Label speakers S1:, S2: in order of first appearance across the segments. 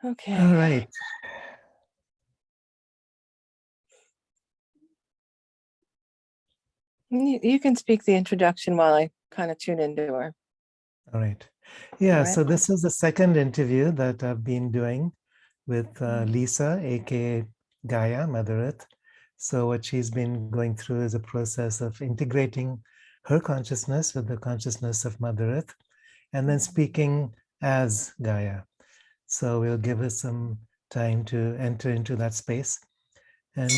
S1: Okay.
S2: All right.
S1: You can speak the introduction while I kind of tune into her.
S2: All right. Yeah,
S1: All right.
S2: so this is the second interview that I've been doing with Lisa, aka Gaia, Mother Earth. So what she's been going through is a process of integrating her consciousness with the consciousness of Mother Earth, and then speaking as Gaia. So we'll give her some time to enter into that space. And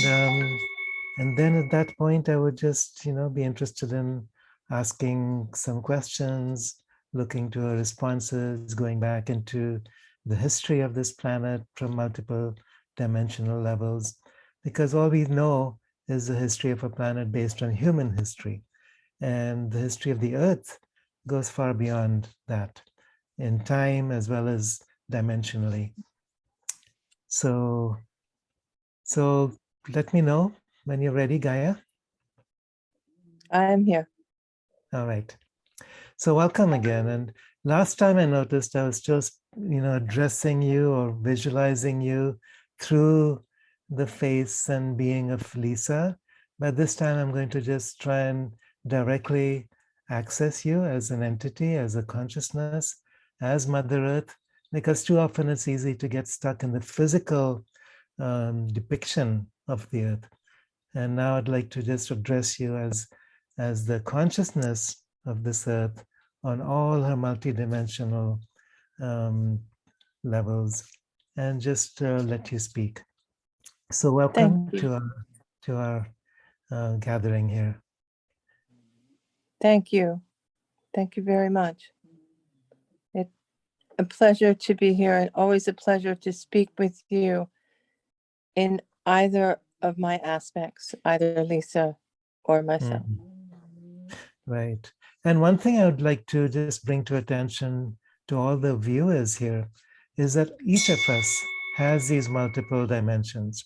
S2: then at that point, I would just, be interested in asking some questions, looking to her responses, going back into the history of this planet from multiple dimensional levels, because all we know is the history of a planet based on human history. And the history of the Earth goes far beyond that in time as well as dimensionally. So, so let me know when you're ready, Gaia.
S1: I'm here.
S2: All right. So welcome again. And last time I noticed I was just, addressing you or visualizing you through the face and being of Lisa. But this time I'm going to just try and directly access you as an entity, as a consciousness, as Mother Earth, because too often it's easy to get stuck in the physical depiction of the Earth. And now I'd like to just address you as the consciousness of this Earth on all her multidimensional levels, and just let you speak. So welcome to our gathering here.
S1: Thank you. Thank you very much. It's a pleasure to be here, and always a pleasure to speak with you in either of my aspects, either Lisa or myself.
S2: Right. And one thing I would like to just bring to attention to all the viewers here is that each of us has these multiple dimensions.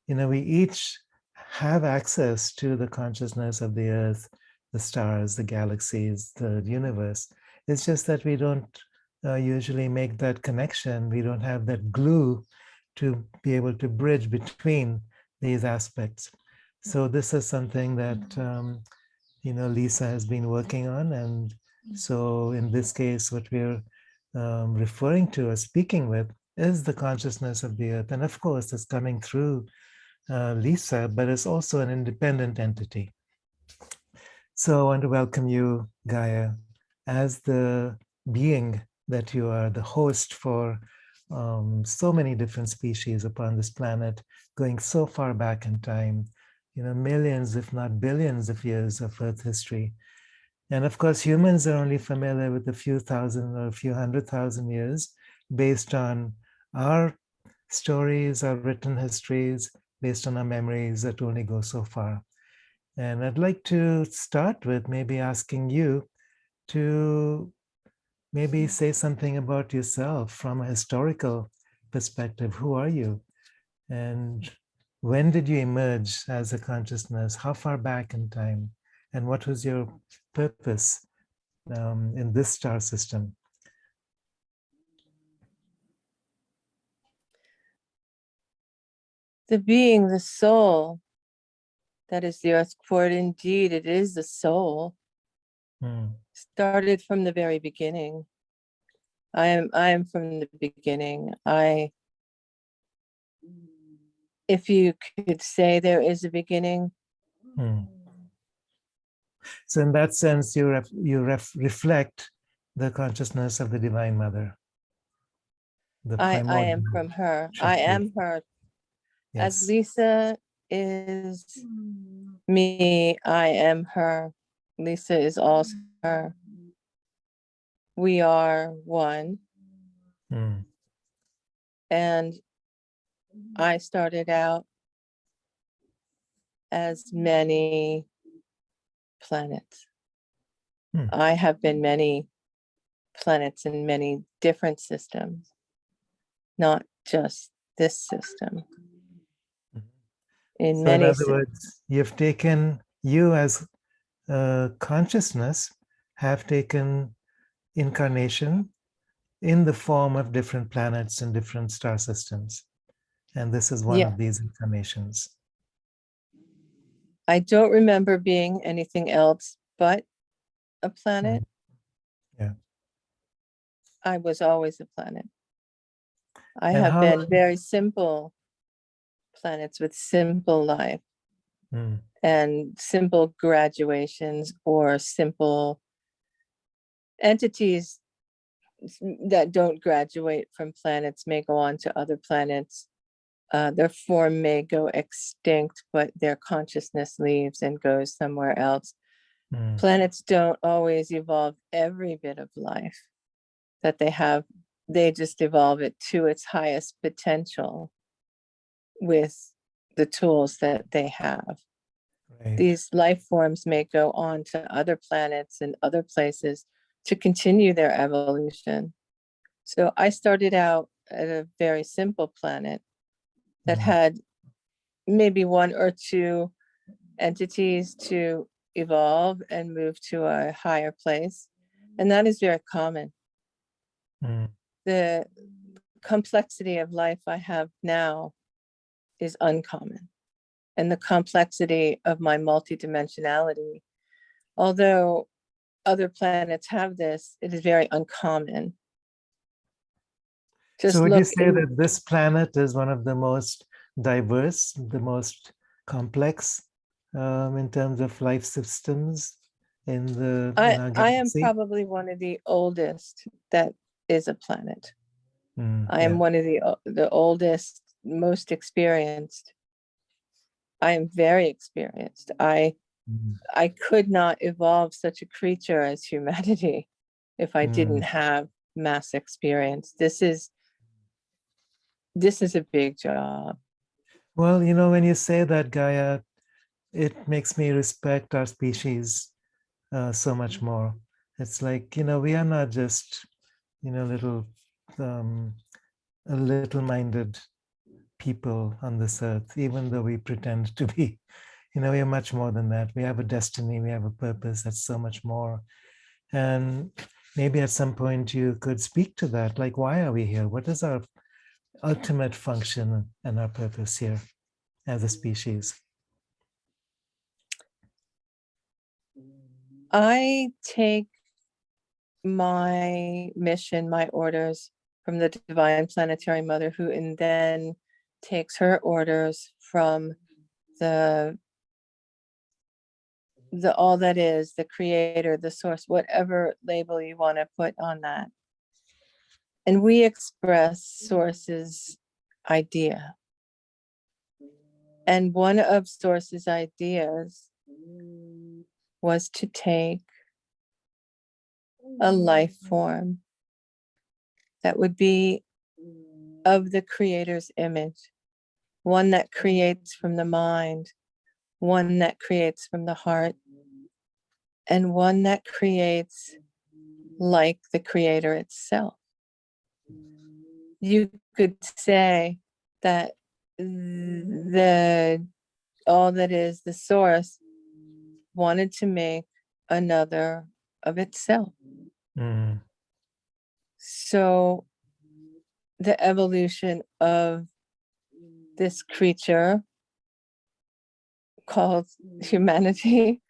S2: We each have access to the consciousness of the Earth, the stars, the galaxies, the universe. It's just that we don't usually make that connection. We don't have that glue to be able to bridge between these aspects. So this is something that Lisa has been working on. And so in this case, what we're referring to or speaking with is the consciousness of the Earth. And of course, it's coming through Lisa, but it's also an independent entity. So I want to welcome you, Gaia, as the being that you are, the host for so many different species upon this planet, going so far back in time, millions, if not billions of years of Earth history. And of course, humans are only familiar with a few thousand or a few 100,000 years based on our stories, our written histories, based on our memories that only go so far. And I'd like to start with maybe asking you to maybe say something about yourself from a historical perspective. Who are you? And when did you emerge as a consciousness? How far back in time? And what was your purpose in this star system?
S1: The being, the soul, that is the earth cord. Indeed, it is the soul. Started from the very beginning. I am from the beginning. If you could say there is a beginning.
S2: So in that sense, you reflect the consciousness of the Divine Mother.
S1: I am from her. I am her.
S2: Yes.
S1: As Lisa is me, I am her. Lisa is also her. We are one. And I started out as many planets. I have been many planets in many different systems, not just this system. In
S2: So in other words, you as consciousness have taken incarnation in the form of different planets and different star systems. And this is one
S1: Yeah.
S2: of these incarnations.
S1: I don't remember being anything else but a planet.
S2: Yeah.
S1: I was always a planet. I
S2: And
S1: have
S2: how,
S1: been very simple planets with simple life
S2: mm,
S1: and simple graduations or simple entities that don't graduate from planets may go on to other planets. Their form may go extinct, but their consciousness leaves and goes somewhere else.
S2: mm,
S1: Planets don't always evolve every bit of life that they have. They just evolve it to its highest potential with the tools that they have.
S2: right.
S1: These life forms may go on to other planets and other places to continue their evolution. So I started out at a very simple planet that
S2: Mm,
S1: had maybe one or two entities to evolve and move to a higher place. And that is very common.
S2: mm,
S1: The complexity of life I have now is uncommon. And the complexity of my multidimensionality, although other planets have this, it is very uncommon.
S2: So
S1: Just
S2: would you
S1: look
S2: say that this planet is one of the most diverse, the most complex in terms of life systems in our
S1: I am
S2: galaxy?
S1: probably one of the oldest that is a planet. I am
S2: Yeah.
S1: one of the oldest, most experienced. I am very experienced.
S2: Mm,
S1: I could not evolve such a creature as humanity if I didn't
S2: mm.
S1: have mass experience. This is a big job.
S2: Well, when you say that, Gaia, it makes me respect our species so much more. It's like, we are not just, little, um, little-minded people on this earth, even though we pretend to be. We are much more than that. We have a destiny, we have a purpose that's so much more. And maybe at some point you could speak to that. Like, why are we here? What is our ultimate function and our purpose here as a species?
S1: I take my mission, my orders from the Divine Planetary Mother, who and then takes her orders from the all that is, the creator, the source, whatever label you want to put on that. And we express source's idea. And one of source's ideas was to take a life form that would be of the creator's image, one that creates from the mind, one that creates from the heart, and one that creates like the creator itself. You could say that the all that is the source wanted to make another of itself.
S2: Mm,
S1: So the evolution of this creature called humanity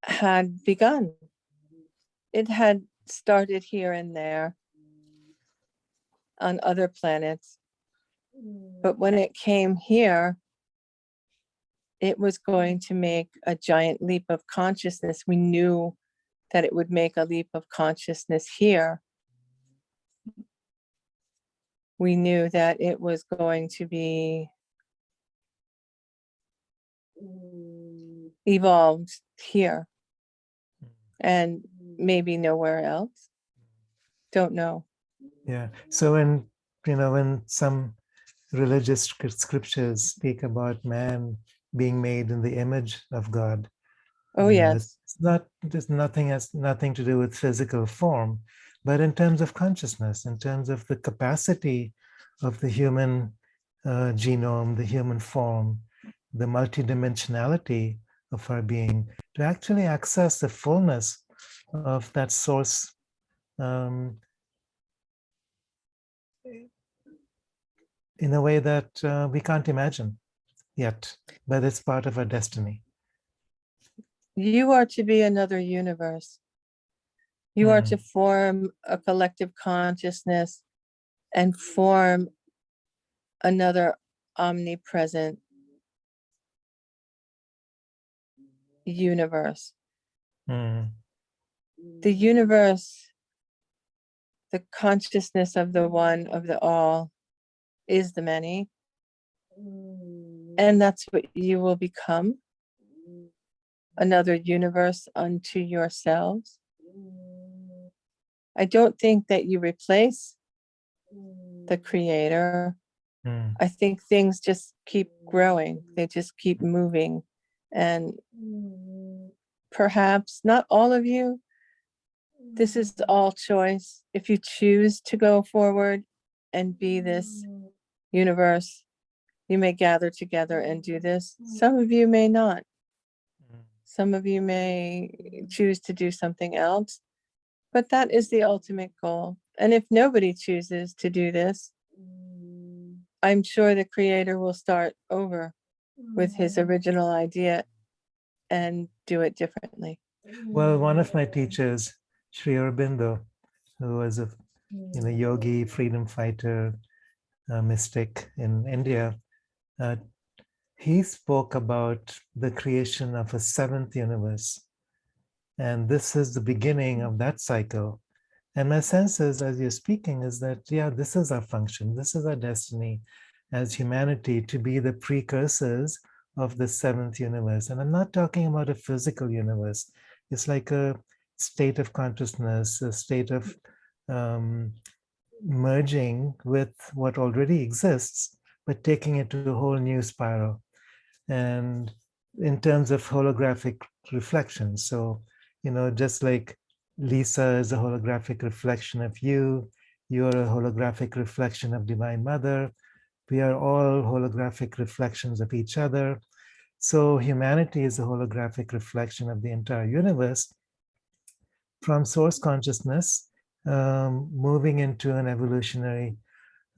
S1: had begun. It had started here and there on other planets, but when it came here, it was going to make a giant leap of consciousness. We knew that it would make a leap of consciousness here. We knew that it was going to be evolved here and maybe nowhere else. Don't know.
S2: yeah. So when some religious scriptures speak about man being made in the image of God,
S1: Oh, yes.
S2: it's not, there's nothing, has nothing to do with physical form, but in terms of consciousness, in terms of the capacity of the human genome, the human form, the multidimensionality of our being, to actually access the fullness of that source um, in a way that we can't imagine yet, but it's part of our destiny.
S1: You are to be another universe. You are to form a collective consciousness and form another omnipresent universe.
S2: Mm.
S1: The universe, the consciousness of the one, of the all, is the many. And that's what you will become. Another universe unto yourselves. I don't think that you replace the creator.
S2: Mm.
S1: I think things just keep growing. They just keep moving. And perhaps not all of you, this is all choice. If you choose to go forward and be this universe, you may gather together and do this. Some of you may not. Some of you may choose to do something else, but that is the ultimate goal. And if nobody chooses to do this, I'm sure the creator will start over with his original idea and do it differently.
S2: Well, one of my teachers, Sri Aurobindo, who was a yogi, freedom fighter, mystic in India, uh, he spoke about the creation of a seventh universe. And this is the beginning of that cycle. And my sense is, as you're speaking, is that, yeah, this is our function. This is our destiny as humanity, to be the precursors of the seventh universe. And I'm not talking about a physical universe. It's like a state of consciousness, a state of merging with what already exists, but taking it to a whole new spiral. And in terms of holographic reflection. So, just like Lisa is a holographic reflection of you, you're a holographic reflection of Divine Mother. We are all holographic reflections of each other. So humanity is a holographic reflection of the entire universe from source consciousness, moving into an evolutionary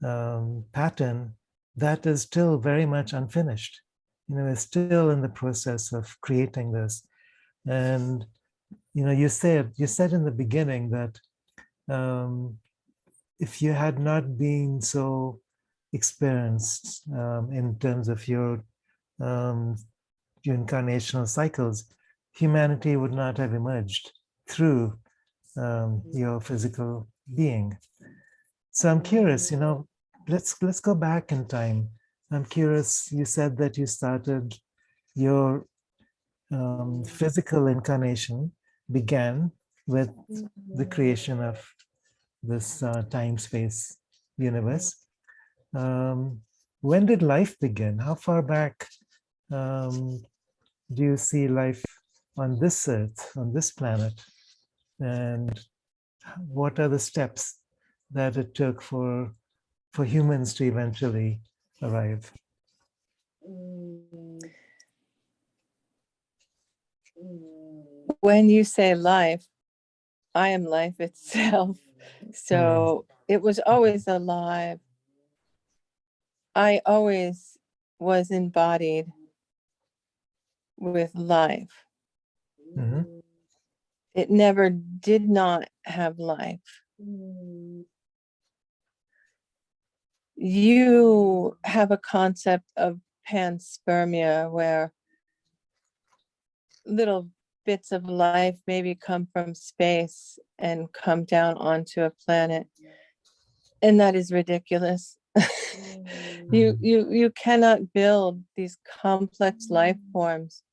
S2: pattern that is still very much unfinished. We're still in the process of creating this. And you said in the beginning that if you had not been so experienced in terms of your incarnational cycles, humanity would not have emerged through your physical being. So I'm curious, let's go back in time. I'm curious, you said that you started your physical incarnation began with the creation of this time-space universe. When did life begin? How far back do you see life on this earth, on this planet? And what are the steps that it took for humans to eventually arrive?
S1: When you say life, I am life itself. So it was always alive. I always was embodied with life.
S2: Mm-hmm.
S1: It never did not have life. You have a concept of panspermia where little bits of life maybe come from space and come down onto a planet. And that is ridiculous. You cannot build these complex life forms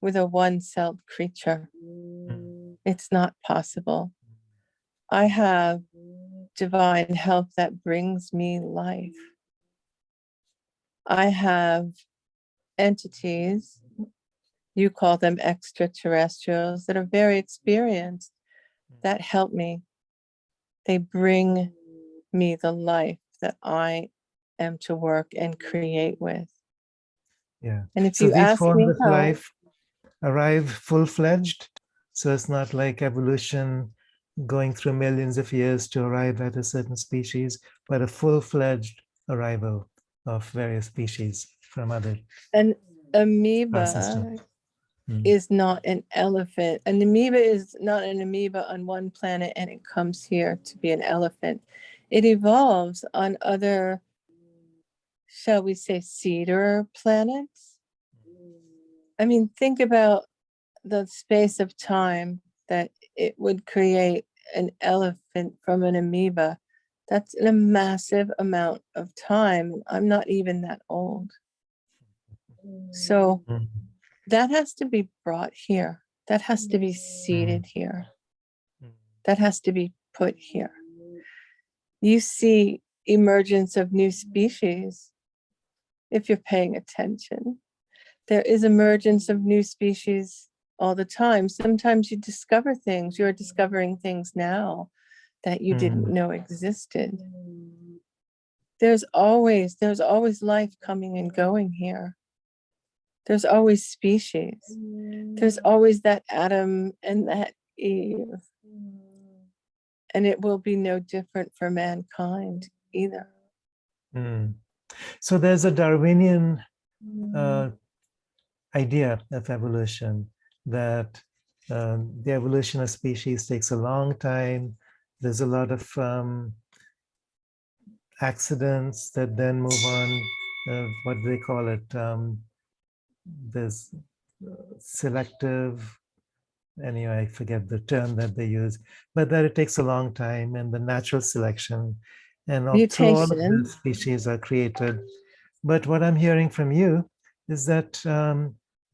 S1: with a one-celled creature. It's not possible. I have divine help that brings me life. I have entities, you call them extraterrestrials, that are very experienced, that help me. They bring me the life that I am to work and create with.
S2: Yeah.
S1: And if
S2: So
S1: you
S2: these
S1: ask
S2: forms
S1: me
S2: of
S1: how,
S2: life arrive full-fledged. So it's not like evolution going through millions of years to arrive at a certain species, but a full-fledged arrival of various species from other
S1: An
S2: star
S1: amoeba
S2: systems.
S1: is not an elephant. An amoeba is not an amoeba on one planet and it comes here to be an elephant. It evolves on other, shall we say, cedar planets. I mean, think about the space of time that it would create an elephant from an amoeba. That's a massive amount of time. I'm not even that old. So
S2: Mm.
S1: that has to be brought here. That has to be seeded here. That has to be put here. You see emergence of new species if you're paying attention. There is emergence of new species all the time. Sometimes you discover things. You're discovering things now that you didn't know existed. There's always life coming and going here. There's always species. There's always that Adam and that Eve. And it will be no different for mankind either.
S2: So there's a Darwinian idea of evolution, that the evolution of species takes a long time. There's a lot of accidents that then move on. What do they call it? There's selective, anyway, I forget the term that they use, but that it takes a long time, and the natural selection, and through all of
S1: Mutation.
S2: the species are created. But what I'm hearing from you is that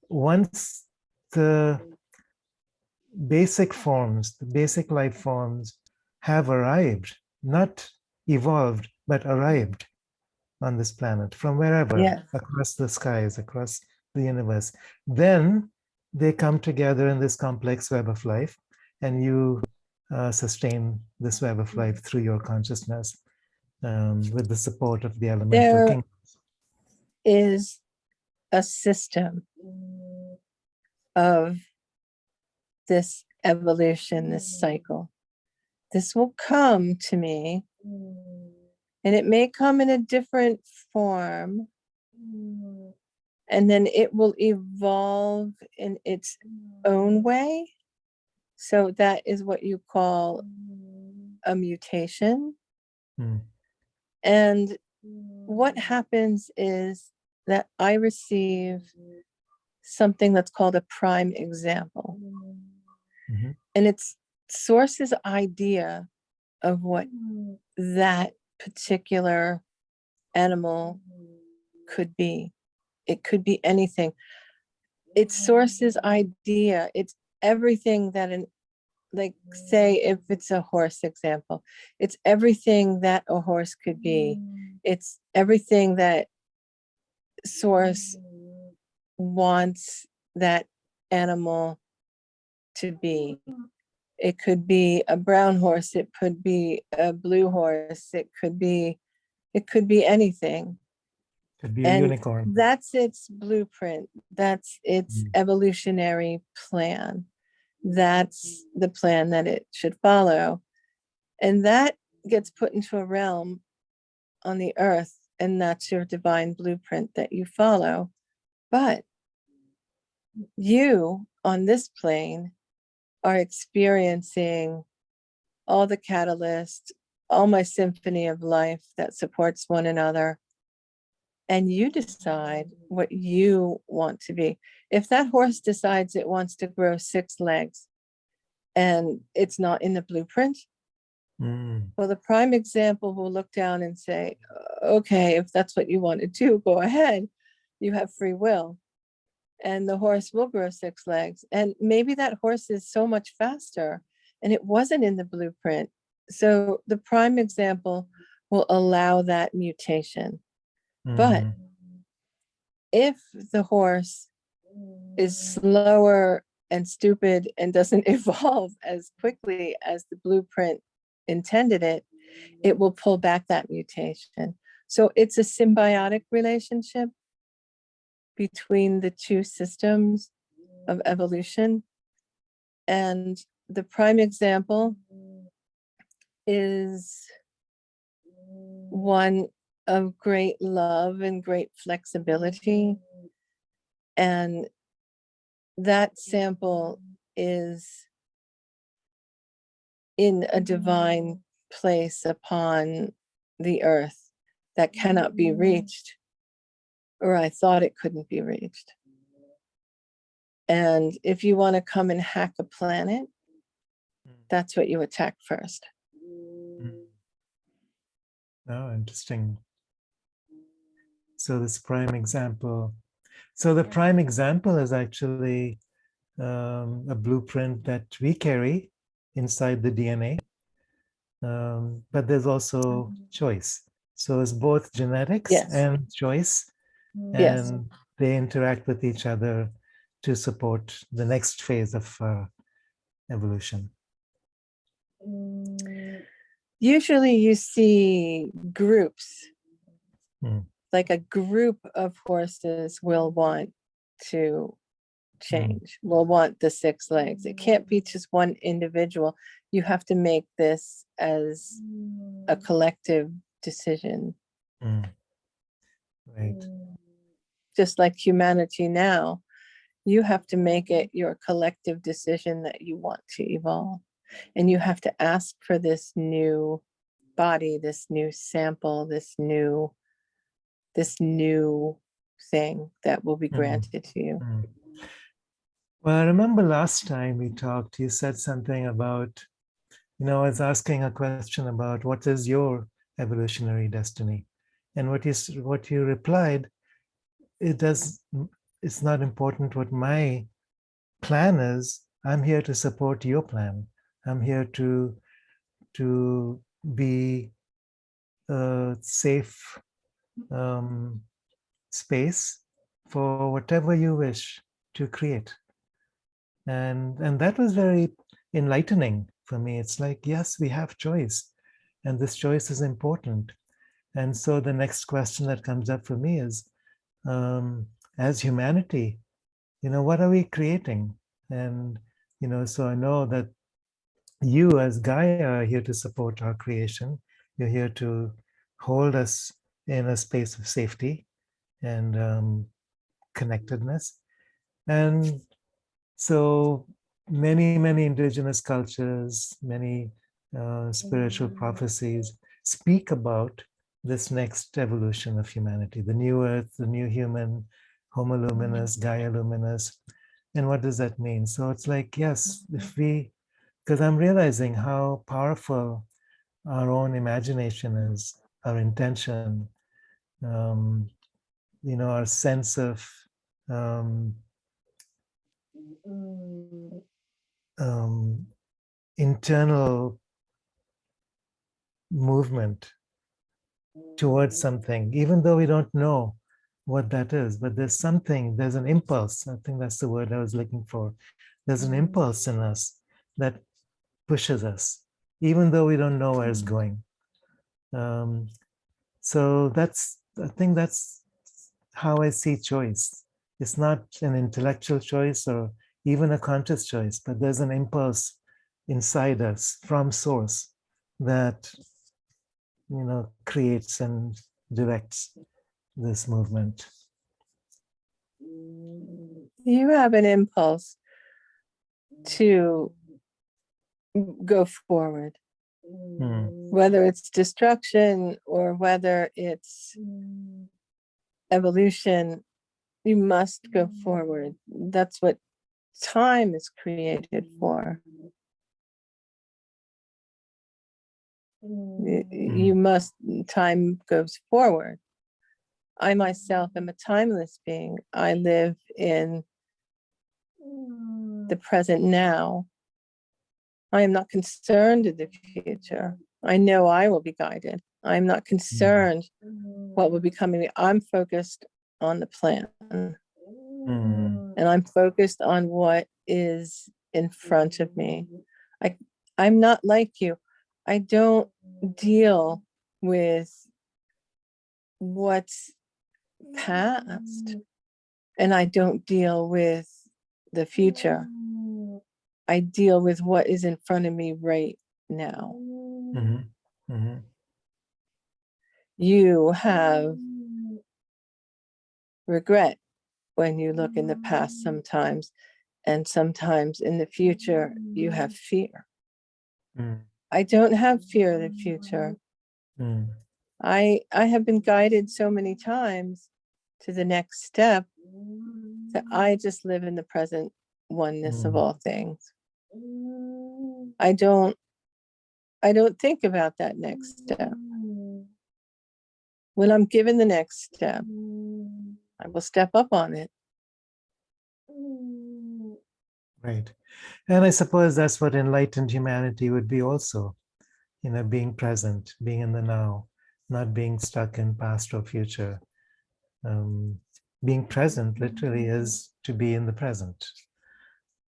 S2: once the basic forms, the basic life forms have arrived, not evolved, but arrived on this planet from wherever,
S1: Yeah.
S2: across the skies, across the universe, then they come together in this complex web of life, and you sustain this web of life through your consciousness with the support of the elemental
S1: There
S2: kingdom.
S1: is a system of this evolution, this cycle. This will come to me, and it may come in a different form, and then it will evolve in its own way. So that is what you call a mutation. And what happens is that I receive something that's called a prime example. And it's Source's idea of what that particular animal could be. It could be anything. It's Source's idea. It's everything that like say if it's a horse example, it's everything that a horse could be. It's everything that Source wants that animal to be. It could be a brown horse, it could be a blue horse, it could be anything.
S2: Could be a
S1: And
S2: unicorn.
S1: that's its blueprint. That's its evolutionary plan. That's the plan that it should follow. And that gets put into a realm on the earth, and that's your divine blueprint that you follow. But you on this plane are experiencing all the catalysts, all my symphony of life that supports one another. And you decide what you want to be. If that horse decides it wants to grow 6 legs and it's not in the blueprint, well, the prime example will look down and say, okay, if that's what you want to do, go ahead. You have free will. And the horse will grow 6 legs. And maybe that horse is so much faster and it wasn't in the blueprint. So the prime example will allow that mutation. But if the horse is slower and stupid and doesn't evolve as quickly as the blueprint intended it, it will pull back that mutation. So it's a symbiotic relationship between the two systems of evolution. And the prime example is one of great love and great flexibility. And that sample is in a divine place upon the earth that cannot be reached, or I thought it couldn't be reached. And if you want to come and hack a planet, that's what you attack first.
S2: Oh, interesting. So this prime example. So the prime example is actually a blueprint that we carry inside the DNA. But there's also choice. So it's both genetics
S1: Yes.
S2: and choice,
S1: Yes.
S2: and they interact with each other to support the next phase of evolution.
S1: Usually you see groups,
S2: Hmm.
S1: like a group of horses will want to change, will want the 6 legs. It can't be just one individual. You have to make this as a collective decision.
S2: Right.
S1: Just like humanity now, you have to make it your collective decision that you want to evolve. And you have to ask for this new body, this new sample, this new thing that will be granted to you.
S2: Well, I remember last time we talked, you said something about, I was asking a question about what is your evolutionary destiny? And what you replied, it's not important what my plan is. I'm here to support your plan. I'm here to be a safe space for whatever you wish to create. And that was very enlightening for me. It's like, yes, we have choice, and this choice is important. And so the next question that comes up for me is, as humanity, what are we creating? And so I know that you as Gaia are here to support our creation. You're here to hold us in a space of safety and connectedness. And so many indigenous cultures, many spiritual prophecies speak about this next evolution of humanity, the new earth, the new human, Homo luminous, Gaia luminous. And what does that mean? So it's like, yes, because I'm realizing how powerful our own imagination is, our intention, our sense of um, internal movement towards something, even though we don't know what that is, but there's an impulse. I think that's the word I was looking for. There's an impulse in us that pushes us, even though we don't know where it's going. So I think that's how I see choice. It's not an intellectual choice or even a conscious choice, but there's an impulse inside us from source that creates and directs this movement.
S1: You have an impulse to go forward, whether it's destruction or whether it's evolution. You must go forward. That's what time is created for. You must, time goes forward. I myself am a timeless being. I live in the present now. I am not concerned in the future. I know I will be guided. I'm not concerned what will be coming. I'm focused on the plan. And I'm focused on what is in front of me. I'm not like you. I don't deal with what's past, and I don't deal with the future. I deal with what is in front of me right now.
S2: Mhm. Mhm.
S1: You have regret when you look in the past sometimes, and sometimes in the future, you have fear.
S2: Mm.
S1: I don't have fear of the future.
S2: Mm.
S1: I have been guided so many times to the next step that I just live in the present oneness of all things. I don't think about that next step. When I'm given the next step, I will step up on it.
S2: Right. And I suppose that's what enlightened humanity would be also, being present, being in the now, not being stuck in past or future. Being present literally is to be in the present.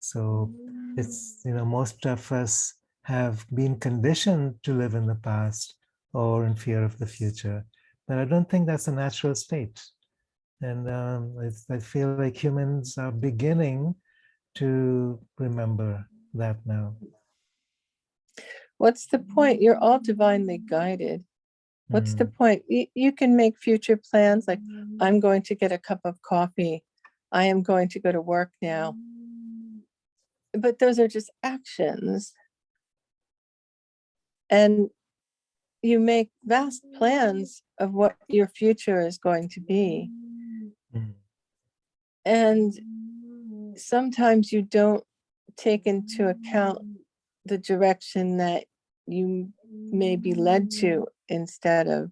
S2: So it's, most of us have been conditioned to live in the past or in fear of the future. But I don't think that's a natural state. And I feel like humans are beginning to remember that now.
S1: What's the point? You're all divinely guided. What's the point? You can make future plans like, I'm going to get a cup of coffee. I am going to go to work now. But those are just actions. And you make vast plans of what your future is going to be. And sometimes you don't take into account the direction that you may be led to instead of.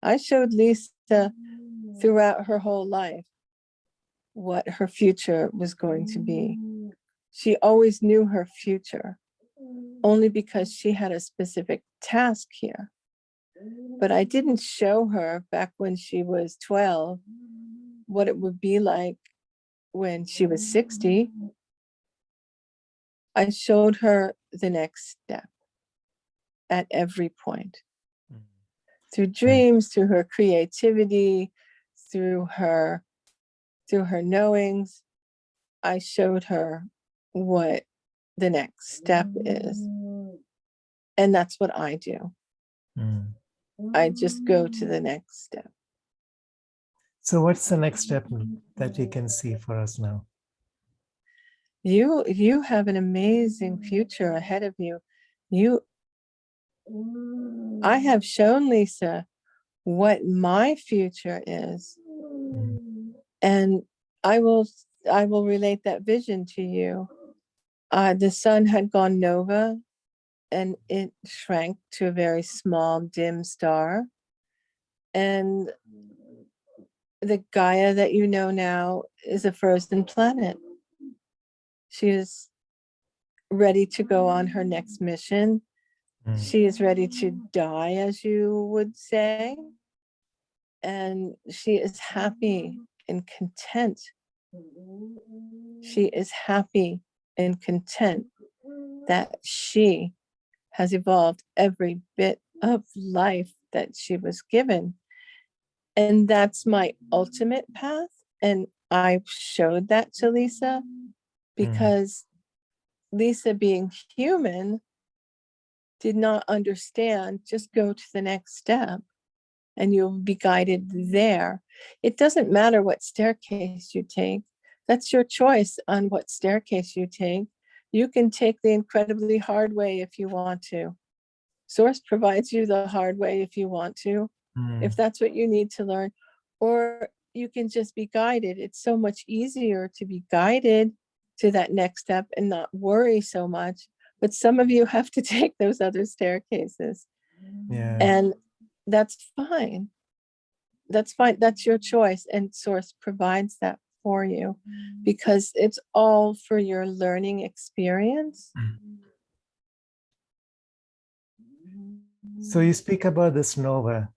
S1: I showed Lisa throughout her whole life what her future was going to be. She always knew her future, only because she had a specific task here. But I didn't show her back when she was 12 what it would be like when she was 60. I showed her the next step at every point. Through dreams, through her creativity, through her knowings, I showed her what the next step is. And that's what I do. I just go to the next step.
S2: So what's the next step that you can see for us now?
S1: You have an amazing future ahead of you. I have shown Lisa what my future is. And I will relate that vision to you. The sun had gone nova and it shrank to a very small, dim star. And the Gaia that you know now is a frozen planet. She is ready to go on her next mission. She is ready to die, as you would say. And she is happy and content. She is happy and content that she has evolved every bit of life that she was given. And that's my ultimate path. And I showed that to Lisa because Lisa, being human, did not understand, just go to the next step and you'll be guided there. It doesn't matter what staircase you take. That's your choice on what staircase you take. You can take the incredibly hard way if you want to. Source provides you the hard way if you want to, if that's what you need to learn, or you can just be guided. It's so much easier to be guided to that next step and not worry so much. But some of you have to take those other staircases.
S2: Yeah.
S1: And that's fine. That's fine. That's your choice. And Source provides that for you because it's all for your learning experience.
S2: So you speak about this nova.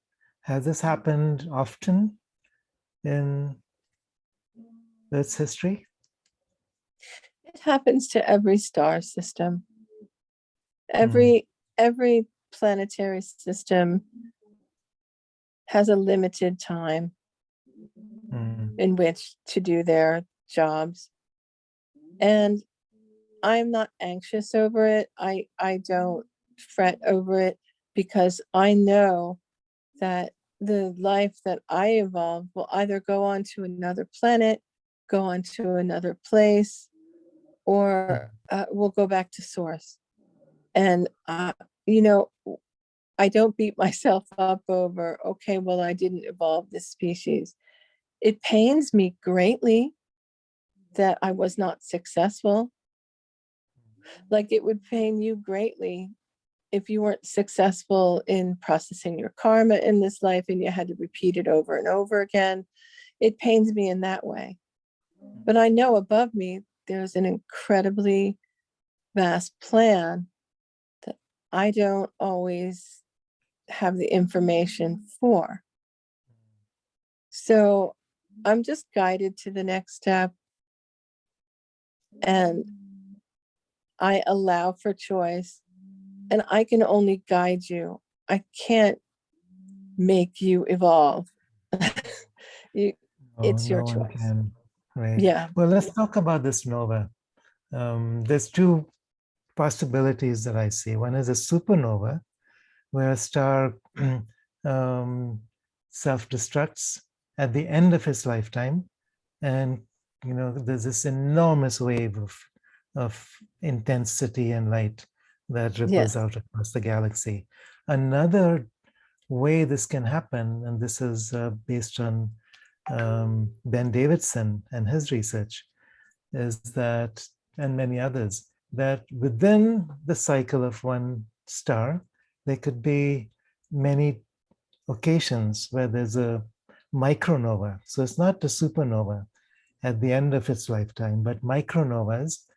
S2: Has this happened often in Earth's history?
S1: It happens to every star system. Every planetary system has a limited time in which to do their jobs. And I'm not anxious over it. I don't fret over it, because I know that the life that I evolved will either go on to another planet, go on to another place, or we'll go back to source. And, you know, I don't beat myself up over, okay, well, I didn't evolve this species. It pains me greatly that I was not successful. Like it would pain you greatly if you weren't successful in processing your karma in this life and you had to repeat it over and over again. It pains me in that way. But I know above me, there's an incredibly vast plan that I don't always have the information for. So I'm just guided to the next step, and I allow for choice, and I can only guide you. I can't make you evolve. It's your
S2: No one
S1: choice.
S2: can. Right.
S1: Yeah.
S2: Well, let's talk about this nova. There's two possibilities that I see. One is a supernova, where a star self-destructs at the end of its lifetime, and there's this enormous wave of intensity and light that ripples
S1: Yes.
S2: out across the galaxy. Another way this can happen, and this is based on Ben Davidson and his research, is that, and many others, that within the cycle of one star, there could be many occasions where there's a micronova. So it's not a supernova at the end of its lifetime, but micronovas,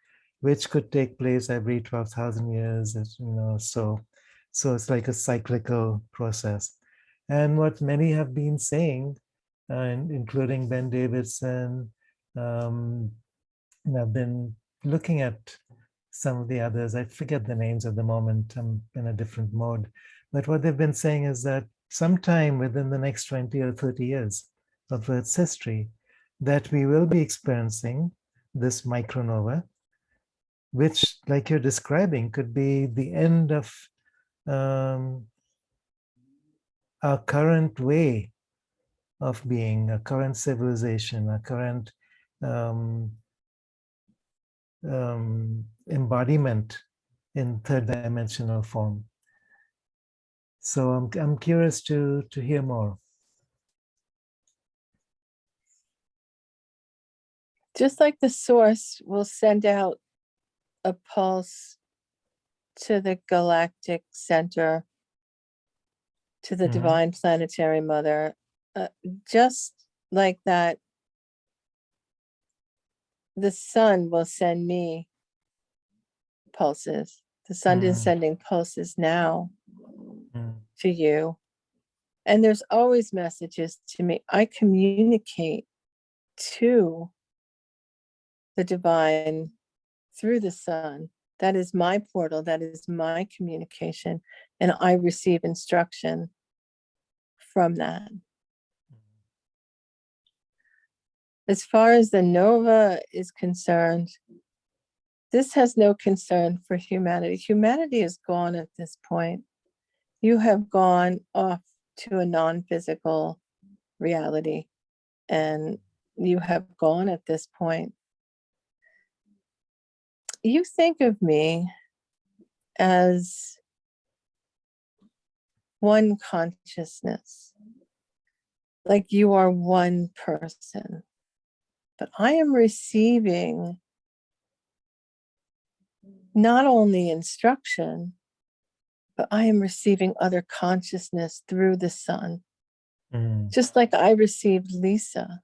S2: which could take place every 12,000 years, so it's like a cyclical process. And what many have been saying, including Ben Davidson, and I've been looking at some of the others. I forget the names at the moment. I'm in a different mode. But what they've been saying is that sometime within the next 20 or 30 years of Earth's history, that we will be experiencing this micronova, which, like you're describing, could be the end of our current way of being, a current civilization, a current embodiment in third dimensional form. So I'm curious to hear more.
S1: Just like the source will send out a pulse to the galactic center, to the divine planetary mother, just like that, the sun will send me pulses. The sun is sending pulses now to you. And there's always messages to me. I communicate to the divine through the sun. That is my portal. That is my communication. And I receive instruction from that. As far as the nova is concerned, this has no concern for humanity. Humanity is gone at this point. You have gone off to a non-physical reality, and you have gone at this point. You think of me as one consciousness, like you are one person, but I am receiving not only instruction, but I am receiving other consciousness through the sun. Just like I received Lisa.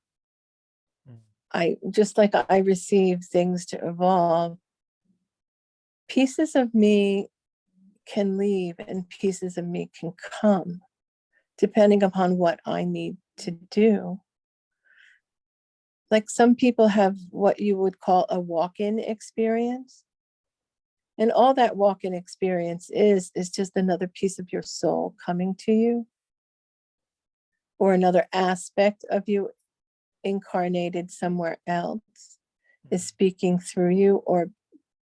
S1: Just like I received things to evolve, pieces of me can leave and pieces of me can come, depending upon what I need to do. Like some people have what you would call a walk-in experience. And all that walk-in experience is just another piece of your soul coming to you, or another aspect of you incarnated somewhere else is speaking through you or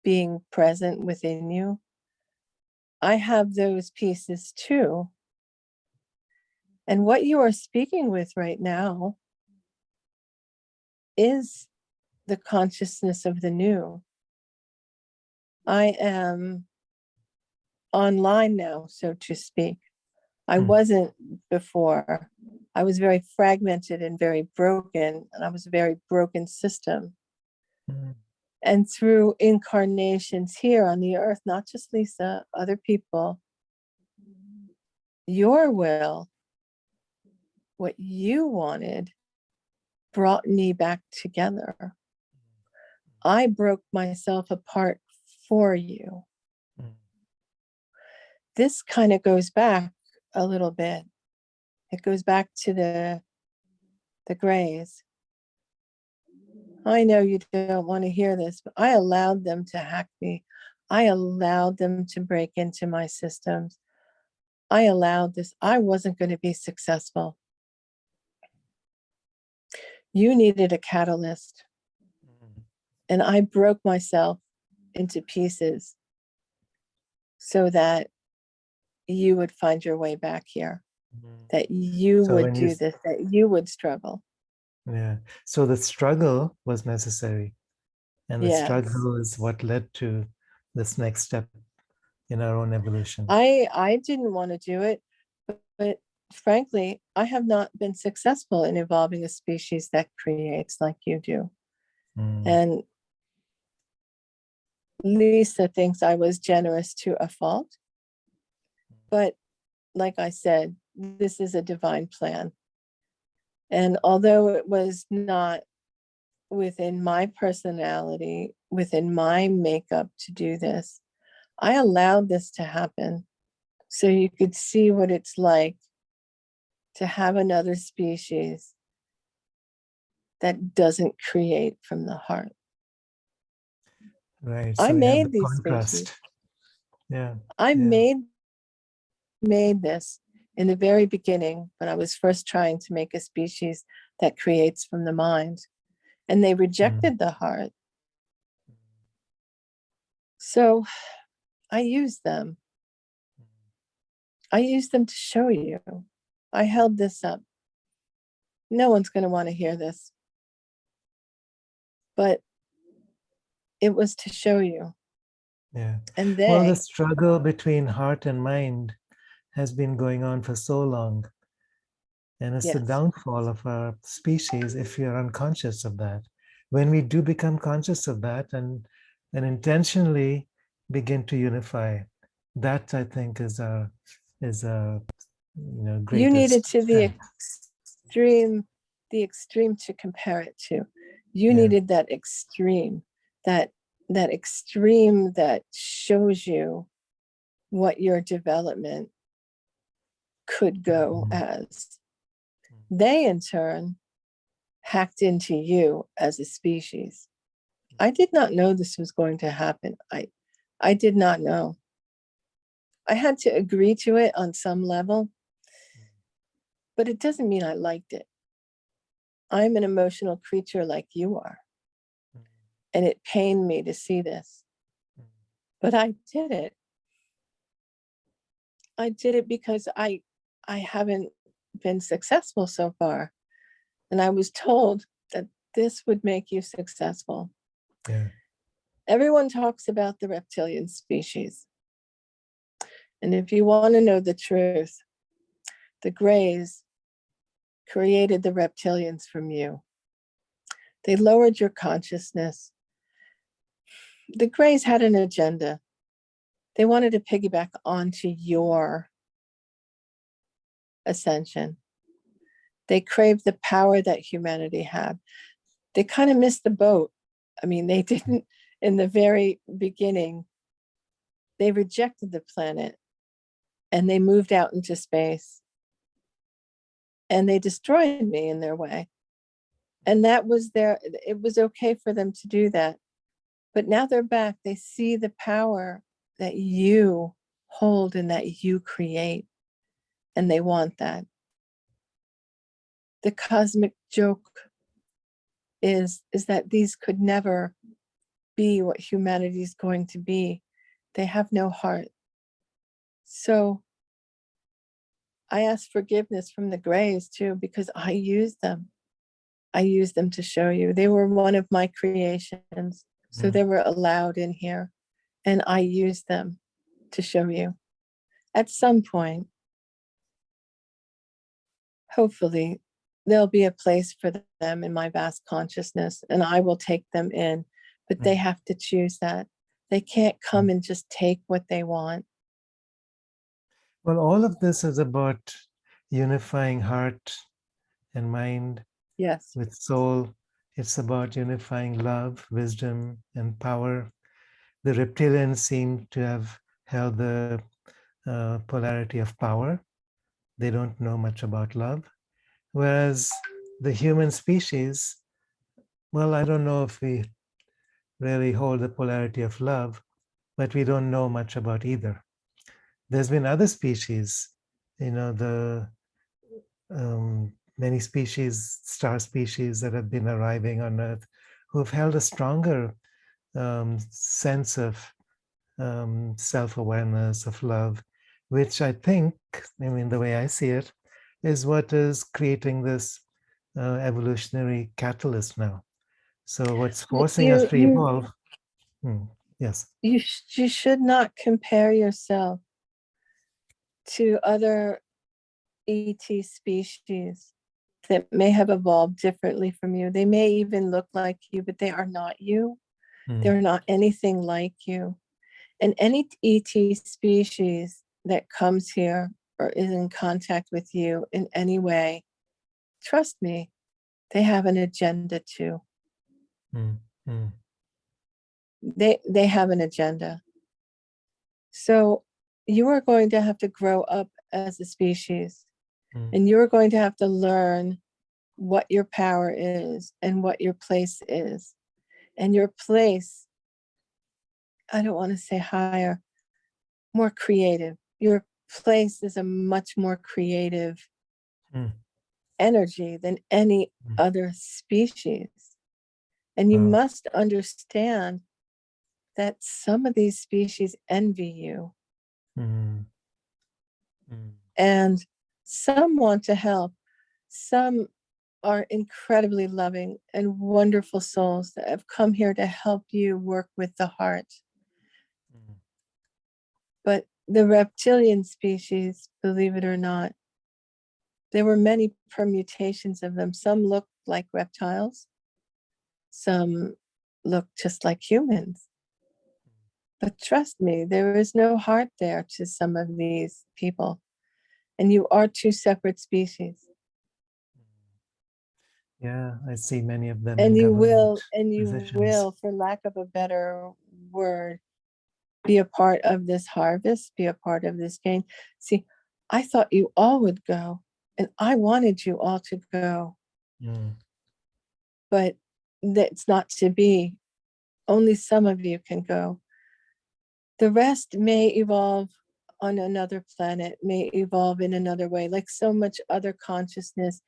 S1: being present within you. I have those pieces too. And what you are speaking with right now is the consciousness of the new. I am online now, so to speak. I wasn't before. I was very fragmented and very broken, and I was a very broken system. And through incarnations here on the earth, not just Lisa, other people, your will, what you wanted, brought me back together. I broke myself apart for you. This kind of goes back a little bit. It goes back to the grays. I know you don't want to hear this, but I allowed them to hack me. I allowed them to break into my systems. I allowed this. I wasn't going to be successful. You needed a catalyst. And I broke myself into pieces so that you would find your way back here, that you
S2: So
S1: would
S2: when you
S1: do this, that you would struggle.
S2: Yeah. So the struggle was necessary. And the
S1: Yes.
S2: struggle is what led to this next step in our own evolution.
S1: I didn't want to do it, but frankly, I have not been successful in evolving a species that creates like you do. And Lisa thinks I was generous to a fault. But like I said, this is a divine plan. And although it was not within my personality, within my makeup to do this, I allowed this to happen so you could see what it's like to have another species that doesn't create from the heart.
S2: Right.
S1: I
S2: So we have the
S1: made these
S2: contrast.
S1: species.
S2: Yeah.
S1: I
S2: yeah.
S1: made this in the very beginning when I was first trying to make a species that creates from the mind. And they rejected the heart. So I used them. I used them to show you. I held this up. No one's going to want to hear this. But it was to show you.
S2: Yeah.
S1: And
S2: Well, the
S1: they,
S2: struggle between heart and mind has been going on for so long. And it's the
S1: yes,
S2: downfall of our species if we are unconscious of that. When we do become conscious of that and intentionally begin to unify, that I think is a
S1: you
S2: greatest
S1: needed to
S2: strength.
S1: the extreme to compare it to. You
S2: Yeah.
S1: needed that extreme, that extreme that shows you what your development could go as. They, in turn, hacked into you as a species. I did not know this was going to happen. I did not know. I had to agree to it on some level, but it doesn't mean I liked it. I'm an emotional creature like you are. And it pained me to see this. But I did it. I did it because I haven't been successful so far. And I was told that this would make you successful.
S2: Yeah.
S1: Everyone talks about the reptilian species. And if you want to know the truth, the Greys created the reptilians from you. They lowered your consciousness. The Greys had an agenda. They wanted to piggyback onto your ascension. They craved the power that humanity had. They kind of missed the boat. I mean, they didn't, in the very beginning, they rejected the planet and they moved out into space and they destroyed me in their way. And that was it was okay for them to do that. But now they're back. They see the power that you hold and that you create. And they want that. The cosmic joke is that these could never be what humanity is going to be. They have no heart. So I ask forgiveness from the grays too, because I used them. I used them to show you. They were one of my creations. So they were allowed in here. And I used them to show you. At some point, hopefully, there'll be a place for them in my vast consciousness, and I will take them in. But they have to choose that. They can't come and just take what they want.
S2: Well, all of this is about unifying heart and mind
S1: Yes.
S2: with soul. It's about unifying love, wisdom, and power. The reptilians seem to have held the polarity of power. They don't know much about love. Whereas the human species, well, I don't know if we really hold the polarity of love, but we don't know much about either. There's been other species, the many species, star species that have been arriving on Earth, who've held a stronger sense of self-awareness, of love, which I think, the way I see it, is what is creating this evolutionary catalyst now. So what's forcing us to evolve? Yes.
S1: You should not compare yourself to other ET species that may have evolved differently from you. They may even look like you, but they are not you. They're not anything like you. And any ET species that comes here or is in contact with you in any way, trust me, they have an agenda too. They have an agenda. So you are going to have to grow up as a species, and you're going to have to learn what your power is and what your place is. And your place, I don't want to say higher, more creative. Your place is a much more creative energy than any other species. And you must understand that some of these species envy you. And some want to help. Some are incredibly loving and wonderful souls that have come here to help you work with the heart. But the reptilian species, believe it or not, there were many permutations of them. Some look like reptiles. Some look just like humans. But trust me, there is no heart there to some of these people. And you are two separate species.
S2: Yeah, I see many of them
S1: And
S2: in
S1: you
S2: government
S1: will, for lack of a better word, be a part of this harvest, be a part of this gain. See, I thought you all would go, and I wanted you all to go. But that's not to be. Only some of you can go. The rest may evolve on another planet, may evolve in another way, like so much other consciousness.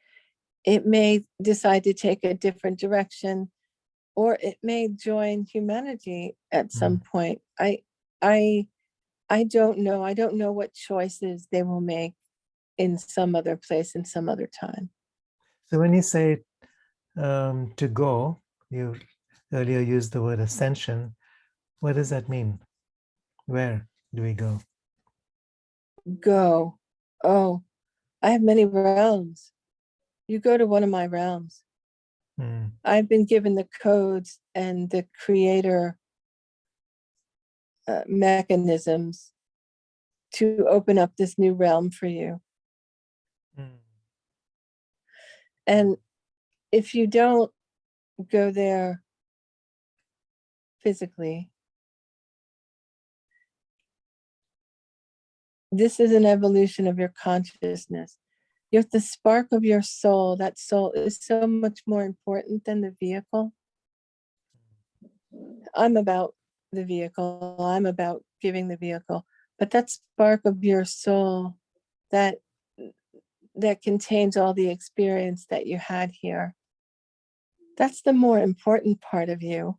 S1: It may decide to take a different direction, or it may join humanity at some point. I don't know. I don't know what choices they will make in some other place in some other time.
S2: So when you say to go, you earlier used the word ascension. What does that mean? Where do we go?
S1: Go. Oh, I have many realms. You go to one of my realms. I've been given the codes and the creator mechanisms to open up this new realm for you. And if you don't go there physically, this is an evolution of your consciousness. You're the spark of your soul. That soul is so much more important than the vehicle. I'm about the vehicle. I'm about giving the vehicle. But that spark of your soul that contains all the experience that you had here, that's the more important part of you.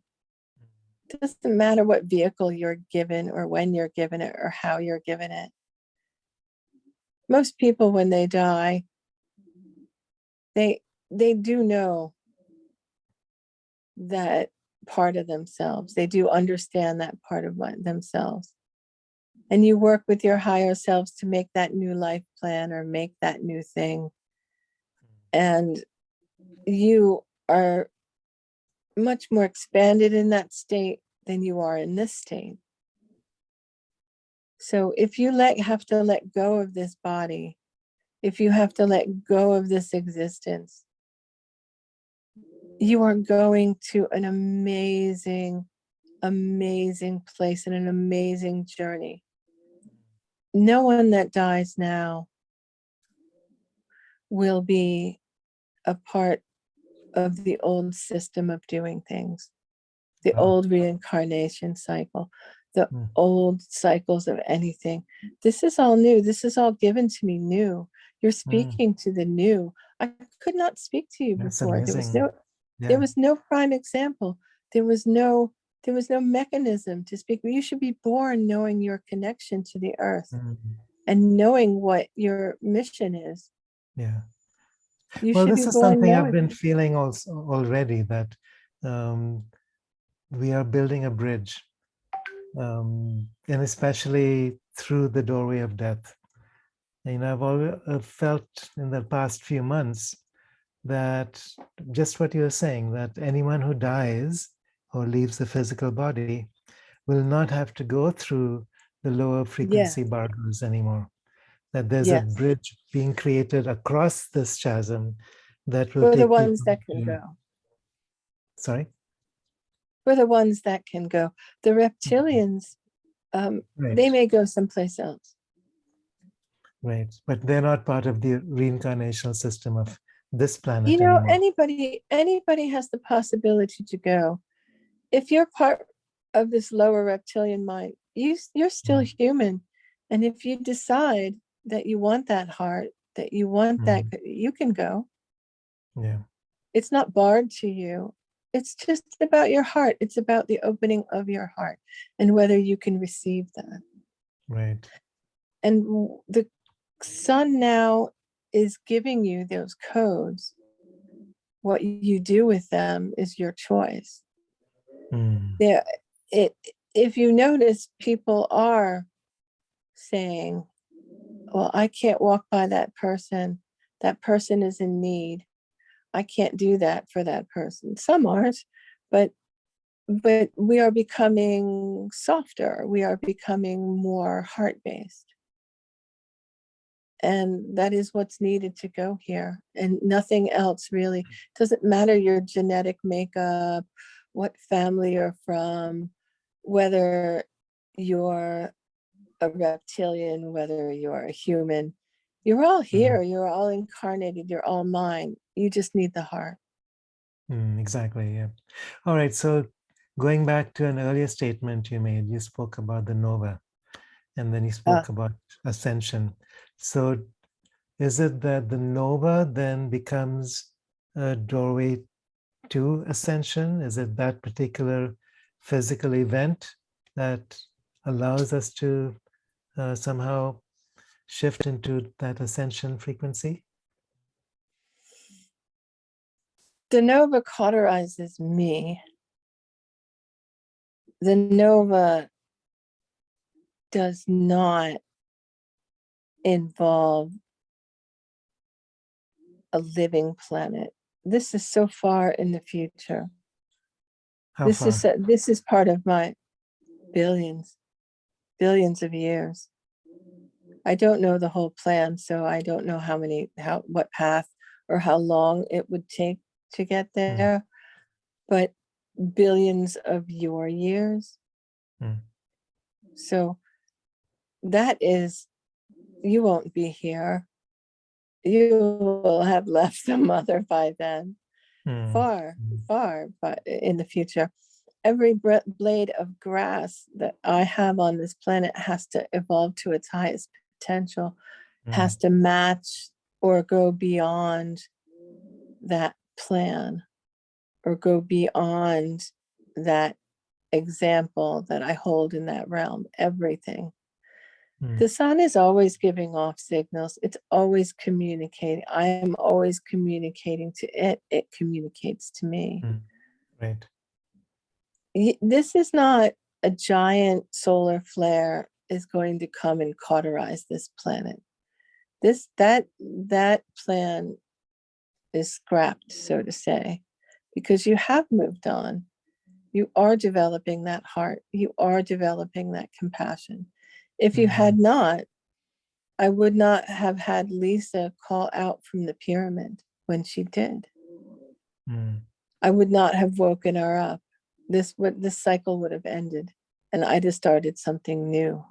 S1: It doesn't matter what vehicle you're given or when you're given it or how you're given it. most people, when they die, they do know that part of themselves. They do understand that part of themselves. And you work with your higher selves to make that new life plan or make that new thing. And you are much more expanded in that state than you are in this state. So if you have to let go of this body, if you have to let go of this existence, you are going to an amazing, amazing place and an amazing journey. No one that dies now will be a part of the old system of doing things, the old reincarnation cycle, the old cycles of anything. This is all new. This is all given to me new. You're speaking to the new. I could not speak to you
S2: That's
S1: before.
S2: amazing.
S1: There was no prime example. There was no mechanism to speak. You should be born knowing your connection to the earth and knowing what your mission is.
S2: Yeah.
S1: You
S2: Well,
S1: should
S2: this
S1: be
S2: is
S1: born
S2: something I've
S1: knowing.
S2: been feeling also already, that we are building a bridge, and especially through the doorway of death. And I've always felt in the past few months that just what you're saying, that anyone who dies or leaves the physical body will not have to go through the lower frequency barriers anymore. That there's a
S1: Yes.
S2: bridge being created across this chasm that will
S1: We're the
S2: take people.
S1: ones that can go.
S2: Sorry?
S1: We're the ones that can go. The reptilians, they may go someplace else.
S2: Right. But they're not part of the reincarnational system of this planet anymore.
S1: Anybody has the possibility to go. If you're part of this lower reptilian mind, you're still human. And if you decide that you want that heart, that you want that, you can go.
S2: Yeah.
S1: It's not barred to you. It's just about your heart. It's about the opening of your heart and whether you can receive that.
S2: Right.
S1: And the sun now is giving you those codes. What you do with them is your choice. If you notice, people are saying, well, I can't walk by that person. That person is in need. I can't do that for that person. Some aren't, but we are becoming softer. We are becoming more heart-based. And that is what's needed to go here. And nothing else really. It doesn't matter your genetic makeup, what family you're from, whether you're a reptilian, whether you're a human. You're all here. You're all incarnated. You're all mine. You just need the heart.
S2: Exactly. Yeah. All right. So going back to an earlier statement you made, you spoke about the nova, and then you spoke about ascension. So is it that the nova then becomes a doorway to ascension? Is it that particular physical event that allows us to somehow shift into that ascension frequency?
S1: The nova cauterizes me. The nova does not involve a living planet. This is so far in the future.
S2: How far?
S1: This is part of my billions of years. I don't know the whole plan, so I don't know what path or how long it would take to get there, but billions of your years. So that is, you won't be here. You will have left the mother by then, far but in the future. Every blade of grass that I have on this planet has to evolve to its highest potential, has to match or go beyond that plan, or go beyond that example that I hold in that realm. Everything. The sun is always giving off signals. It's always communicating. I am always communicating to it. It communicates to me.
S2: Right.
S1: This is not a giant solar flare is going to come and cauterize this planet. That plan is scrapped, so to say, because you have moved on. You are developing that heart. You are developing that compassion. If you had not, I would not have had Lisa call out from the pyramid when she did. I would not have woken her up. This cycle would have ended, and I'd have started something new.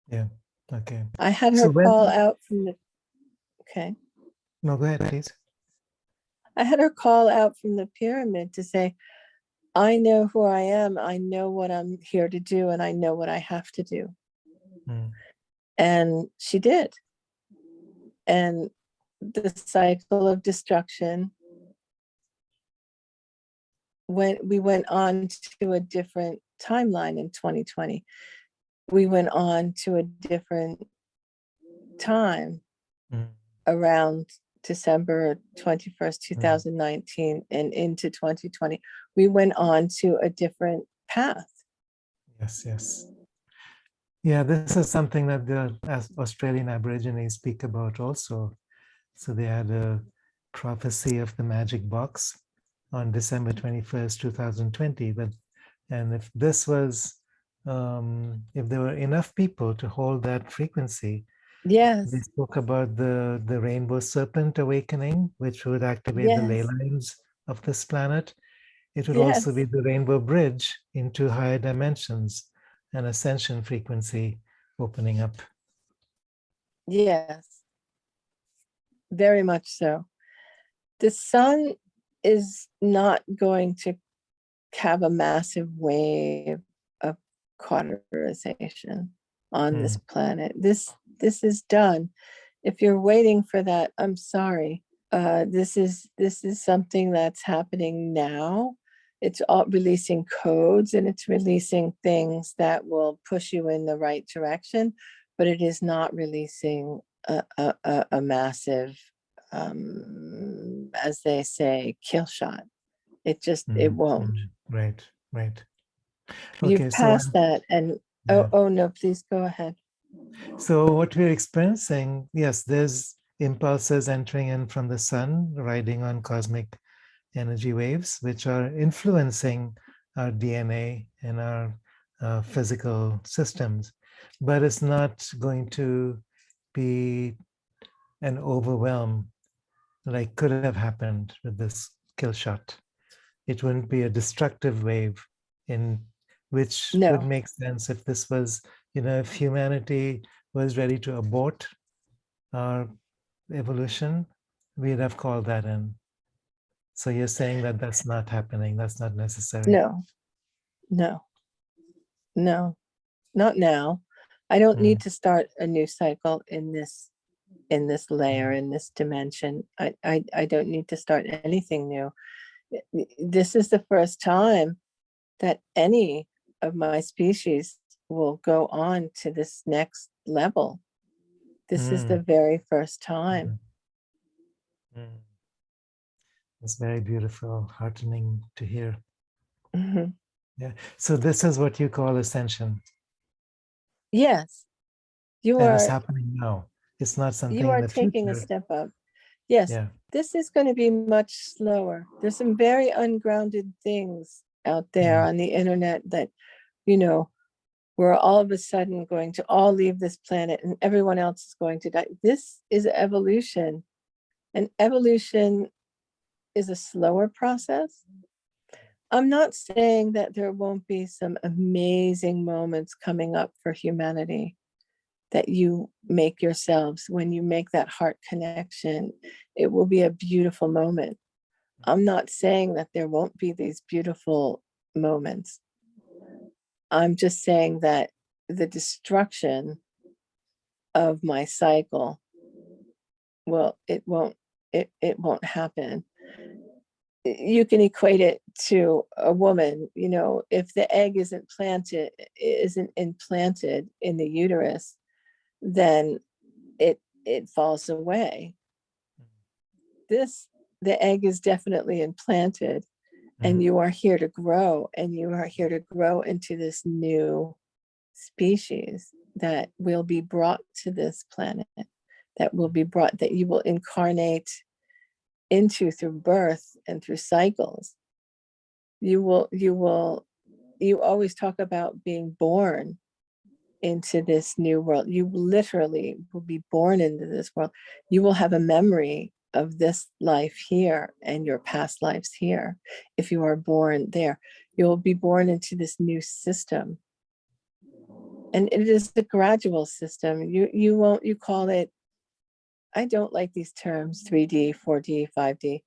S2: Yeah. Okay.
S1: I had her
S2: So
S1: call out from the. Okay.
S2: No, go ahead, please.
S1: I had her call out from the pyramid to say, I know who I am. I know what I'm here to do, and I know what I have to do. And she did. And the cycle of destruction, when we went on to a different timeline in 2020, we went on to a different time around December 21st, 2019 and into 2020. We went on to a different path.
S2: Yes. Yeah, this is something that the Australian Aborigines speak about also. So they had a prophecy of the magic box on December 21st, 2020. And if this was, if there were enough people to hold that frequency,
S1: yes,
S2: they spoke about the rainbow serpent awakening, which would activate the ley lines of this planet. It would also be the rainbow bridge into higher dimensions, an ascension frequency opening up.
S1: Yes, very much so. The sun is not going to have a massive wave of cauterization on this planet. This is done. If you're waiting for that, I'm sorry. This is something that's happening now. It's all releasing codes, and it's releasing things that will push you in the right direction, but it is not releasing a massive, as they say, kill shot. It just, it won't.
S2: Right.
S1: You've passed that, and oh no, please go ahead.
S2: So what we're experiencing, yes, there's impulses entering in from the sun, riding on cosmic energy waves, which are influencing our DNA and our physical systems. But it's not going to be an overwhelm like could have happened with this kill shot. It wouldn't be a destructive wave, in which would make sense if this was, if humanity was ready to abort our evolution, we'd have called that in. So you're saying that that's not happening, that's not necessary.
S1: No, not now. I don't need to start a new cycle in this layer, in this dimension. I don't need to start anything new. This is the first time that any of my species will go on to this next level. This is the very first time.
S2: It's very beautiful, heartening to hear. Yeah. So this is what you call ascension.
S1: Yes.
S2: And it's happening now. It's not something in the future. You are
S1: taking a step up. Yes. Yeah. This is going to be much slower. There's some very ungrounded things out there on the internet that, we're all of a sudden going to all leave this planet and everyone else is going to die. This is evolution. And evolution is a slower process. I'm not saying that there won't be some amazing moments coming up for humanity that you make yourselves. When you make that heart connection, it will be a beautiful moment. I'm not saying that there won't be these beautiful moments. I'm just saying that the destruction of my cycle, well, it won't happen. You can equate it to a woman. If the egg isn't implanted in the uterus, then it falls away. The egg is definitely implanted, and you are here to grow, and you are here to grow into this new species that will be brought to this planet, that you will incarnate into through birth and through cycles. You always talk about being born into this new world. You literally will be born into this world. You will have a memory of this life here and your past lives here. If you are born there, you'll be born into this new system. And it is a gradual system. You call it, I don't like these terms, 3D, 4D, 5D,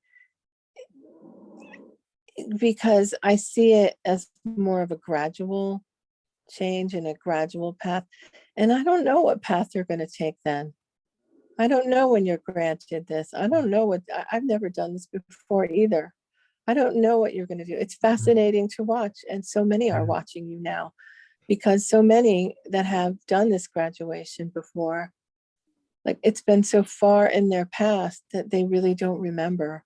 S1: because I see it as more of a gradual change and a gradual path. And I don't know what path you're going to take then. I don't know when you're granted this. I don't know I've never done this before either. I don't know what you're going to do. It's fascinating to watch. And so many are watching you now, because so many that have done this graduation before, like, it's been so far in their past that they really don't remember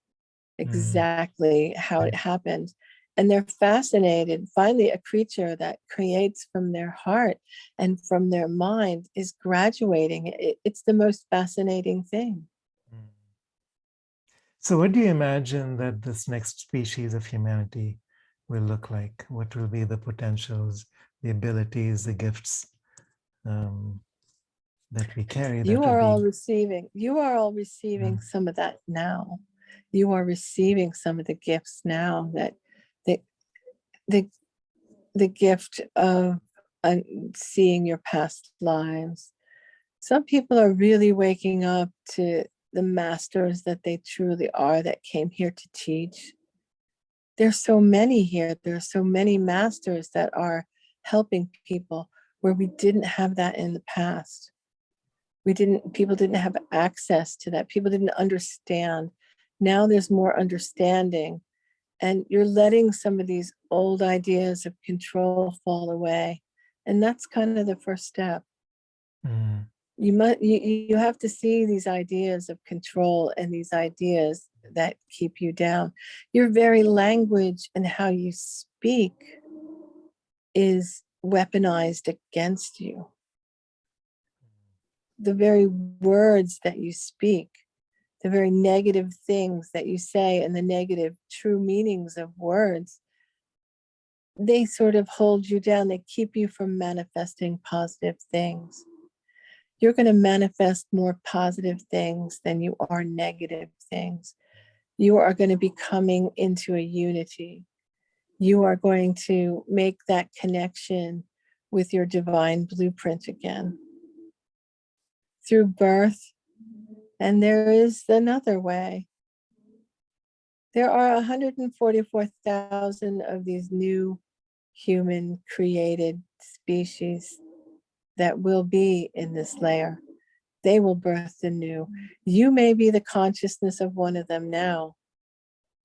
S1: exactly how it happened. And they're fascinated. Finally, a creature that creates from their heart and from their mind is graduating. It's the most fascinating thing.
S2: So what do you imagine that this next species of humanity will look like? What will be the potentials, the abilities, the gifts that we carry?
S1: You are all receiving some of that now. You are receiving some of the gifts now, that the gift of seeing your past lives. Some people are really waking up to the masters that they truly are, that came here to teach. There's so many here. There's so many masters that are helping people where we didn't have that in the past. People didn't have access to that. People didn't understand. Now there's more understanding, and you're letting some of these old ideas of control fall away. And that's kind of the first step. You have to see these ideas of control and these ideas that keep you down. Your very language and how you speak is weaponized against you. The very words that you speak, the very negative things that you say, and the negative true meanings of words, they sort of hold you down. They keep you from manifesting positive things. You're going to manifest more positive things than you are negative things. You are going to be coming into a unity. You are going to make that connection with your divine blueprint again through birth. And there is another way. There are 144,000 of these new human created species that will be in this layer. They will birth the new. You may be the consciousness of one of them now,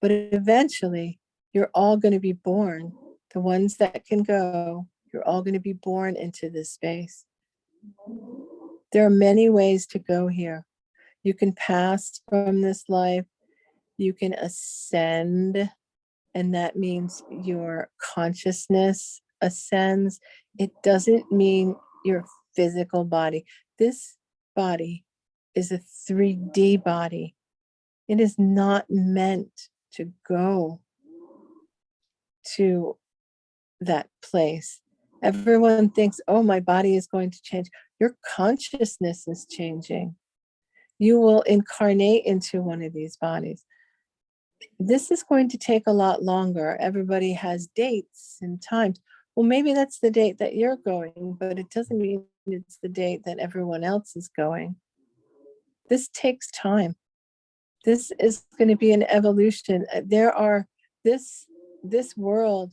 S1: but eventually you're all going to be born. The ones that can go, you're all going to be born into this space. There are many ways to go here. You can pass from this life. You can ascend, and that means your consciousness ascends. It doesn't mean your physical body. This body is a 3D body. It is not meant to go to that place. Everyone thinks, oh, my body is going to change. Your consciousness is changing. You will incarnate into one of these bodies. This is going to take a lot longer. Everybody has dates and times. Well, maybe that's the date that you're going, but it doesn't mean it's the date that everyone else is going. This takes time. This is going to be an evolution. This world,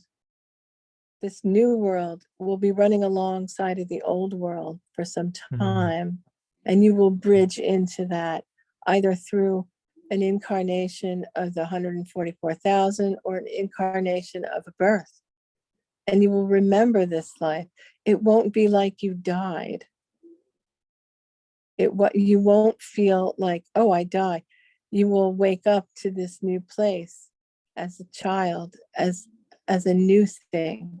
S1: this new world will be running alongside of the old world for some time. And you will bridge into that either through an incarnation of the 144,000 or an incarnation of a birth. And you will remember this life. It won't be like you died. What you won't feel like, oh, I die. You will wake up to this new place as a child, as a new thing.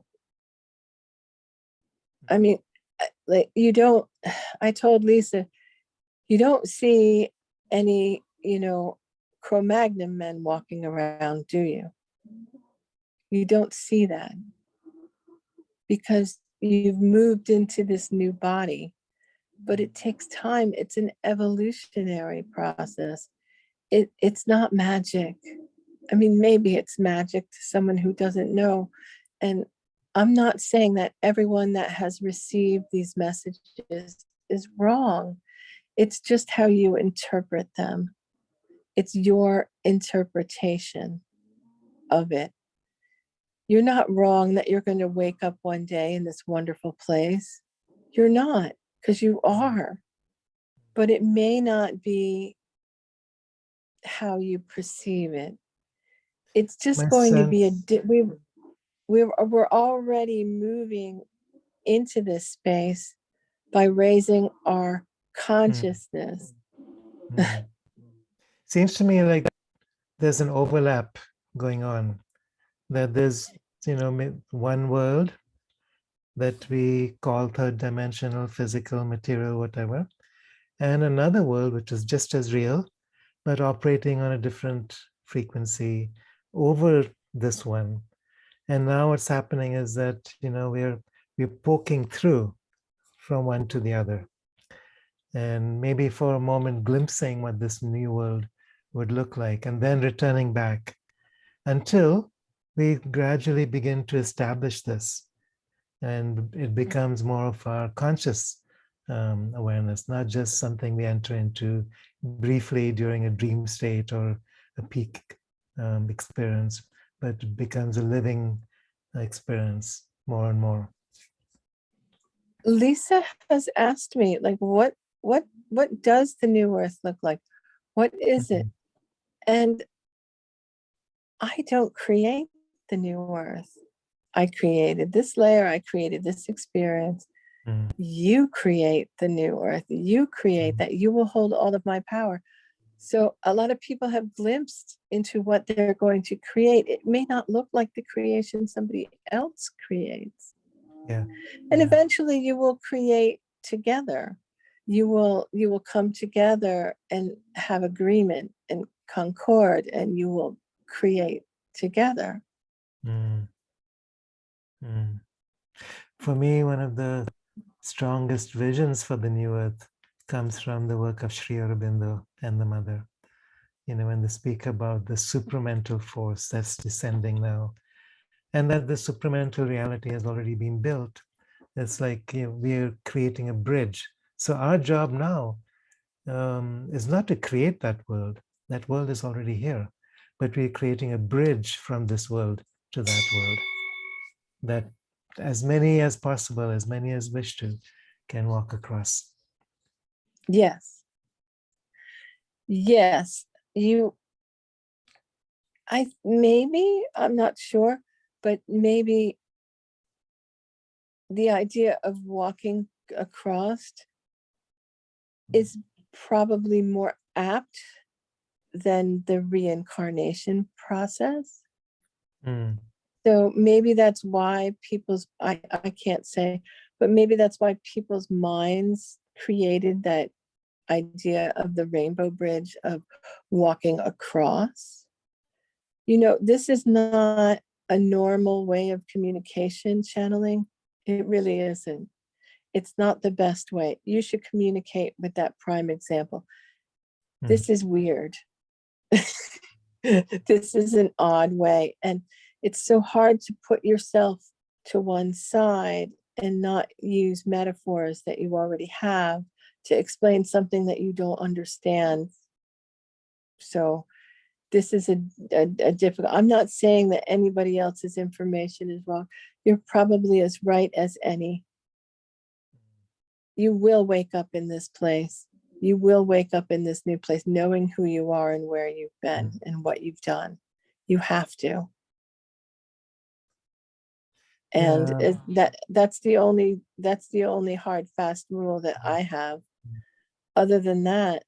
S1: I mean, like you don't, I told Lisa, you don't see any, Cro-Magnon men walking around, do you? You don't see that because you've moved into this new body, but it takes time. It's an evolutionary process. It's not magic. I mean, maybe it's magic to someone who doesn't know. And I'm not saying that everyone that has received these messages is wrong. It's just how you interpret them. It's your interpretation of it. You're not wrong that you're going to wake up one day in this wonderful place. You're not, because you are. But it may not be how you perceive it. It's just
S2: My
S1: going to be
S2: sense,
S1: we're already moving into this space by raising our consciousness.
S2: mm. Seems to me like there's an overlap going on, that there's, one world that we call third dimensional, physical, material, whatever, and another world which is just as real, but operating on a different frequency over this one. And now what's happening is that, we're poking through from one to the other. And maybe for a moment glimpsing what this new world would look like, and then returning back until we gradually begin to establish this. And it becomes more of our conscious awareness, not just something we enter into briefly during a dream state or a peak experience, but it becomes a living experience more and more.
S1: Lisa has asked me, like, what does the new earth look like? What is it? And I don't create the new earth. I created this layer, I created this experience.
S2: Mm.
S1: You create the new earth. You create that. You will hold all of my power. So a lot of people have glimpsed into what they're going to create. It may not look like the creation somebody else creates.
S2: Yeah.
S1: And
S2: Yeah.
S1: eventually you will create together. You will come together and have agreement and concord, and you will create together.
S2: Mm. Mm. For me, one of the strongest visions for the new earth comes from the work of Sri Aurobindo and the Mother. When they speak about the supramental force that's descending now, and that the supramental reality has already been built. It's like we're creating a bridge. So our job now is not to create that world. That world is already here, but we're creating a bridge from this world to that world, that as many as possible, as many as wish to, can walk across.
S1: Yes. Yes. I'm not sure, but maybe the idea of walking across is probably more apt than the reincarnation process.
S2: Mm.
S1: So maybe that's why I can't say, but maybe that's why people's minds created that idea of the rainbow bridge, of walking across. This is not a normal way of communication channeling. It really isn't. It's not the best way. You should communicate with that prime example. This is weird. This is an odd way. And it's so hard to put yourself to one side and not use metaphors that you already have to explain something that you don't understand. So this is a difficult, I'm not saying that anybody else's information is wrong. You're probably as right as any. You will wake up in this place. You will wake up in this new place, knowing who you are and where you've been and what you've done. You have to. And
S2: Yeah.
S1: that's the only hard, fast rule that I have. other than that,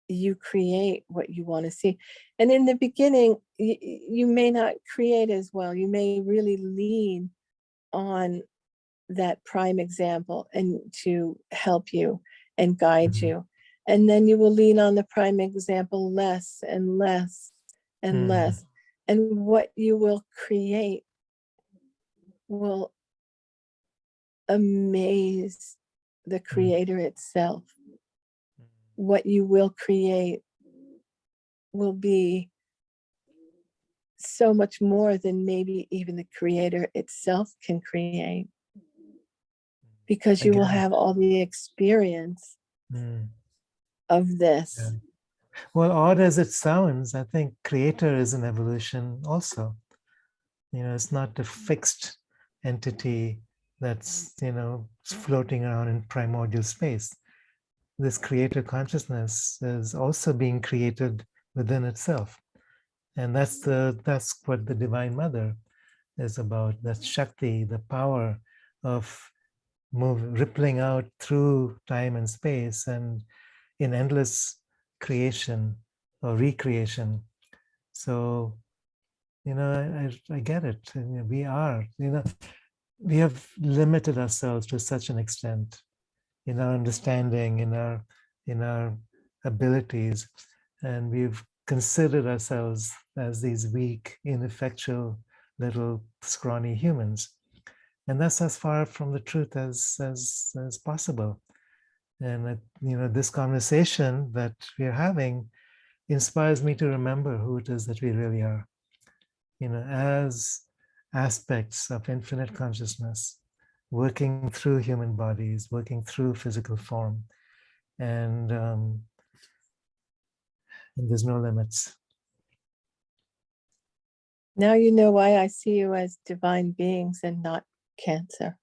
S1: you create what you want to see. And in the beginning, you may not create as well. You may really lean on that prime example and to help you and guide you. And then you will lean on the prime example less and less and less. And what you will create will amaze the creator itself. What you will create will be so much more than maybe even the creator itself can create, because you will have all the experience of this.
S2: Yeah. Well, odd as it sounds, I think creator is an evolution also. You know, it's not a fixed entity that's, you know, floating around in primordial space. This creator consciousness is also being created within itself. And that's what the Divine Mother is about. That Shakti, the power of rippling out through time and space and in endless creation or recreation. So, you know, I get it. You know, we have limited ourselves to such an extent in our understanding, in our abilities, and we've considered ourselves as these weak, ineffectual little scrawny humans. And that's as far from the truth as possible. And you know, this conversation that we're having inspires me to remember who it is that we really are. You know, as aspects of infinite consciousness, working through human bodies, working through physical form, and there's no limits.
S1: Now you know why I see you as divine beings and not cancer.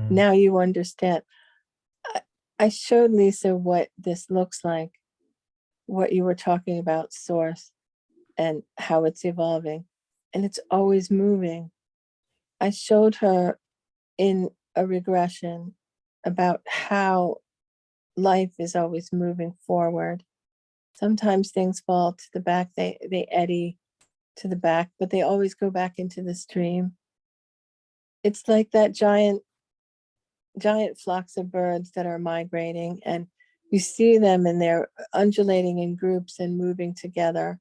S1: Now you understand. I showed Lisa what this looks like, what you were talking about, source, and how it's evolving, and it's always moving. I showed her in a regression about how life is always moving forward. Sometimes things fall to the back, they eddy to the back, but they always go back into the stream. It's like that giant flocks of birds that are migrating, and you see them and they're undulating in groups and moving together.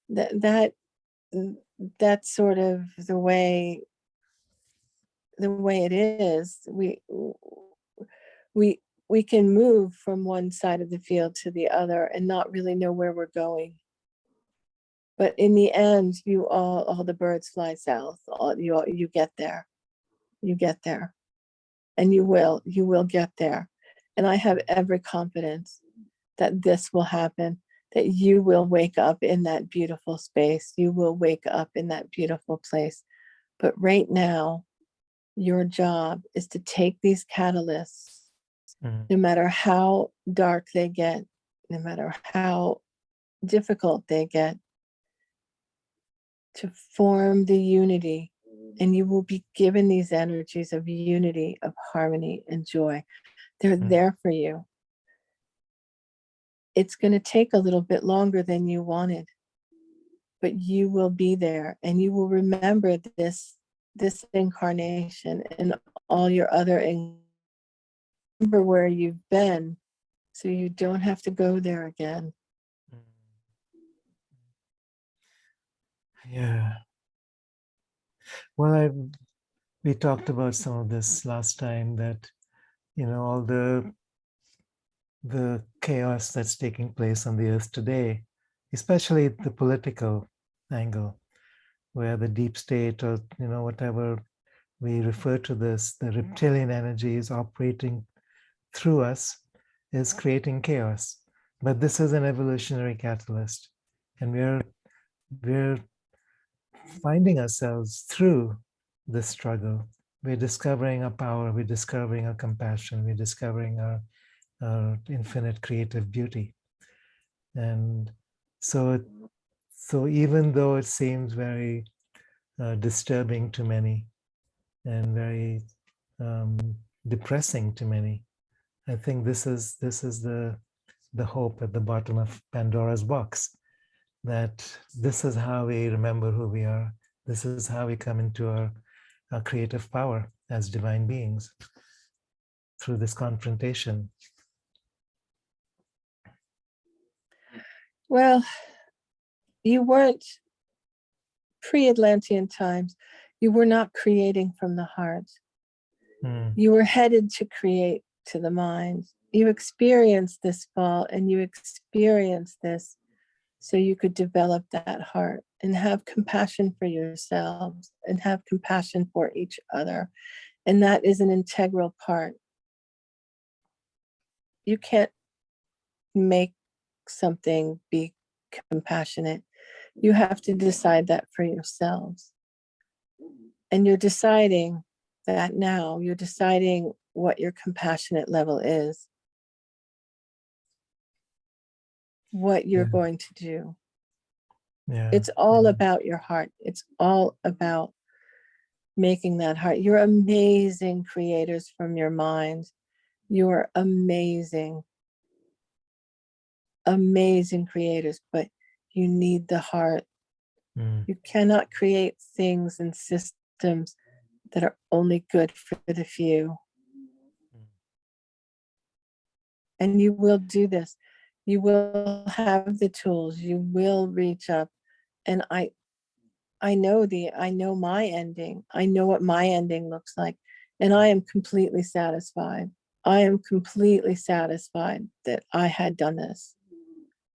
S1: That's sort of the way it is. We can move from one side of the field to the other and not really know where we're going. But in the end, all the birds fly south. You get there. You get there. And you will get there. And I have every confidence that this will happen, that you will wake up in that beautiful space. You will wake up in that beautiful place. But right now, your job is to take these catalysts, no matter how dark they get, no matter how difficult they get, to form the unity. And you will be given these energies of unity, of harmony and joy. They're there for you. It's going to take a little bit longer than you wanted, but you will be there, and you will remember this incarnation and all your other remember where you've been, so you don't have to go there again.
S2: Yeah. Well, we talked about some of this last time, that, you know, all the chaos that's taking place on the earth today, especially the political angle, where the deep state, or, you know, whatever we refer to this, the reptilian energy is operating through us, is creating chaos. But this is an evolutionary catalyst, and we're finding ourselves through this struggle. We're discovering our power, we're discovering our compassion, we're discovering our infinite creative beauty. And so even though it seems very disturbing to many and very depressing to many, I think this is the hope at the bottom of Pandora's box, that this is how we remember who we are. This is how we come into our creative power as divine beings, through this confrontation.
S1: Well, you weren't pre-Atlantean times. You were not creating from the heart. You were headed to create to the mind. You experienced this fall, and you experienced this so you could develop that heart and have compassion for yourselves and have compassion for each other. And that is an integral part. You can't make something be compassionate. You have to decide that for yourselves. And you're deciding that now. You're deciding what your compassionate level is, what you're going to do.
S2: Yeah.
S1: It's all about your heart. It's all about making that heart. You're amazing creators from your mind. You're amazing, amazing creators, but you need the heart. You cannot create things and systems that are only good for the few. And you will do this. You will have the tools. You will reach up. And I know my ending. I know what my ending looks like. And I am completely satisfied. I am completely satisfied that I had done this,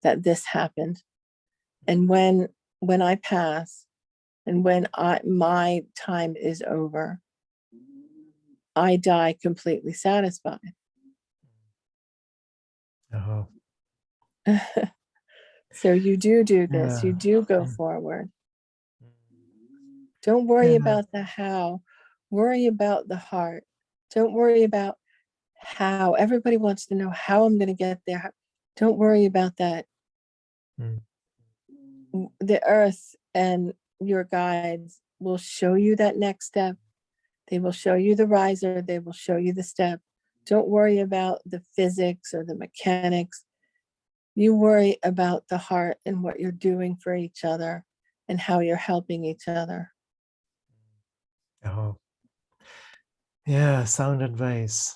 S1: that this happened. And when I pass, and when my time is over, I die completely satisfied.
S2: Oh.
S1: So you do this. You do go forward. Don't worry about the how. Worry about the heart. Don't worry about how. Everybody wants to know how I'm going to get there. Don't worry about that. The earth and your guides will show you that next step. They will show you the riser. They will show you the step. Don't worry about the physics or the mechanics. You worry about the heart and what you're doing for each other and how you're helping each other.
S2: Oh. Yeah, sound advice.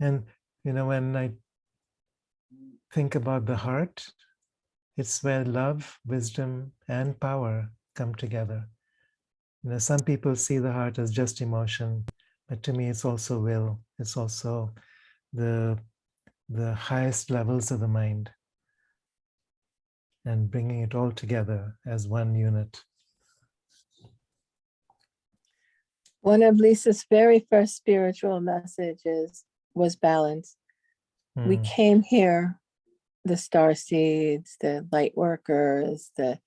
S2: And, when I think about the heart, it's where love, wisdom, and power come together. Some people see the heart as just emotion, but to me, it's also will. It's also the highest levels of the mind, and bringing it all together as one unit.
S1: One of Lisa's very first spiritual messages was balance. We came here, the star seeds, the light workers, the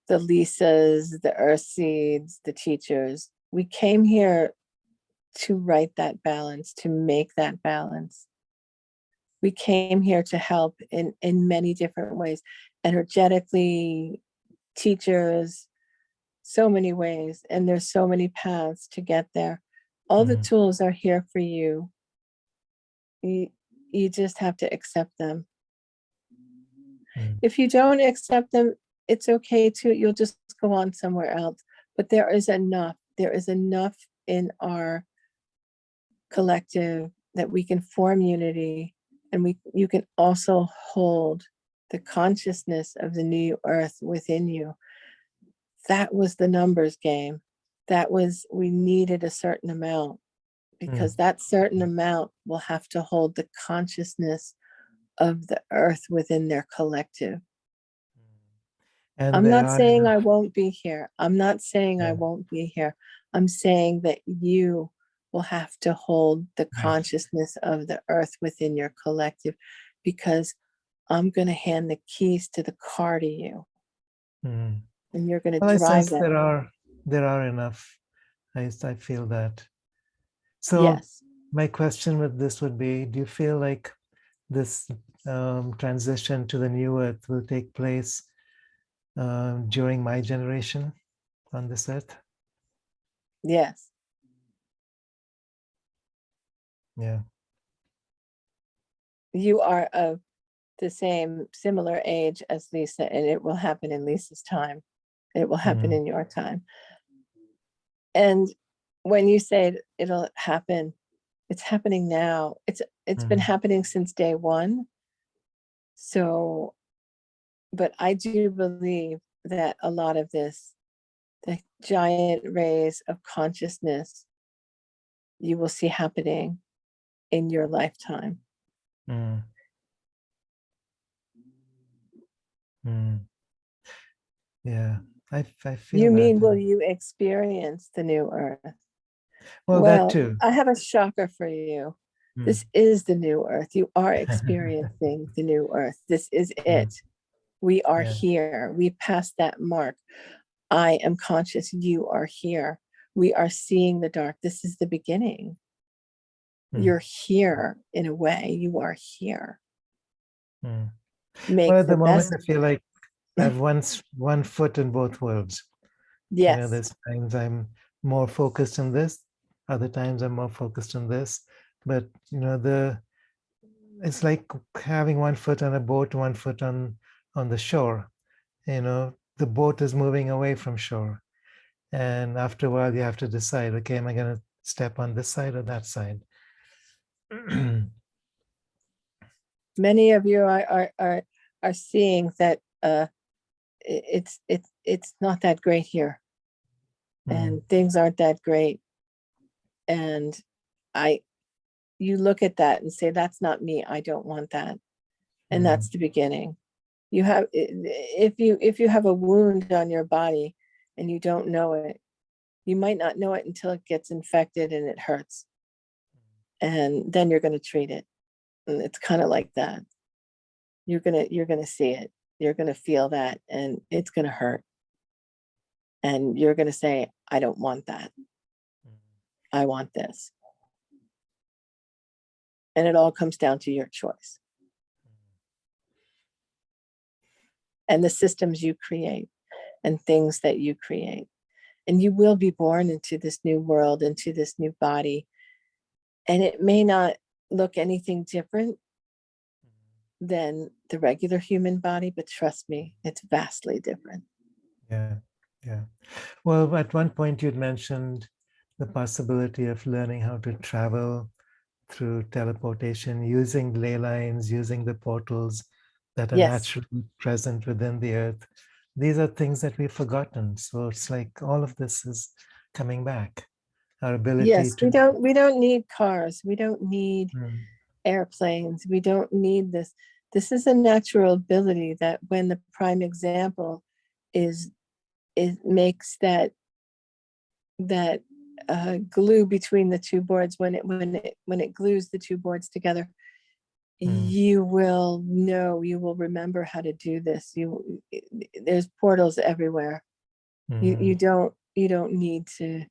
S1: Lisas, the earth seeds, the teachers. We came here to write that balance, to make that balance. We came here to help in many different ways, energetically, teachers, so many ways, and there's so many paths to get there. All the tools are here for you. You just have to accept them. If you don't accept them, it's okay too. You'll just go on somewhere else. But there is enough. There is enough in our collective that we can form unity, and you can also hold the consciousness of the new earth within you. That was the numbers game. We needed a certain amount, because that certain amount will have to hold the consciousness of the earth within their collective.
S2: And
S1: I'm not saying I won't be here. I'm not saying I won't be here. I'm saying that you will have to hold the consciousness of the earth within your collective, because I'm going to hand the keys to the car to you. And you're going to drive that.
S2: There are enough. I feel that. So
S1: yes.
S2: My question with this would be, do you feel like this transition to the new earth will take place during my generation on this earth?
S1: Yes.
S2: Yeah.
S1: you are of the similar age as Lisa, and it will happen in Lisa's time. It will happen in your time. And when you say it'll happen, it's happening now. It's been happening since day one. So, but I do believe that a lot of this, the giant rays of consciousness, you will see happening in your lifetime.
S2: Yeah, I feel
S1: You
S2: that.
S1: mean, will you experience the new earth?
S2: Well, that too.
S1: I have a shocker for you. This is the new earth. You are experiencing the new earth. This is it. We are here. We passed that mark. I am conscious. You are here. We are seeing the dark. This is the beginning. You're here in a way. You are here. Make
S2: Well, at the moment,
S1: best.
S2: I feel like I have one foot in both worlds.
S1: Yes.
S2: You know, there's times I'm more focused on this, other times I'm more focused on this. But you know, it's like having one foot on a boat, one foot on the shore. You know, the boat is moving away from shore, and after a while, you have to decide, okay, am I going to step on this side or that side?
S1: Many of you are seeing that it's not that great here, and things aren't that great, and you look at that and say, that's not me. I don't want that. And that's the beginning. You have, if you have a wound on your body and you don't know it, you might not know it until it gets infected and it hurts. And then you're going to treat it. And it's kind of like that. You're going to see it. You're going to feel that, and it's going to hurt. And you're going to say, I don't want that. I want this. And it all comes down to your choice. And the systems you create and things that you create. And you will be born into this new world, into this new body. And it may not look anything different than the regular human body, but trust me, it's vastly different.
S2: Yeah, yeah. Well, at one point you'd mentioned the possibility of learning how to travel through teleportation, using ley lines, using the portals that are naturally present within the earth. These are things that we've forgotten. So it's like all of this is coming back. Our ability to...
S1: we don't need cars. We don't need airplanes. We don't need this. This is a natural ability that when the prime example is, it makes that glue between the two boards, when it glues the two boards together, you will know, you will remember how to do this. There's portals everywhere. You don't need to,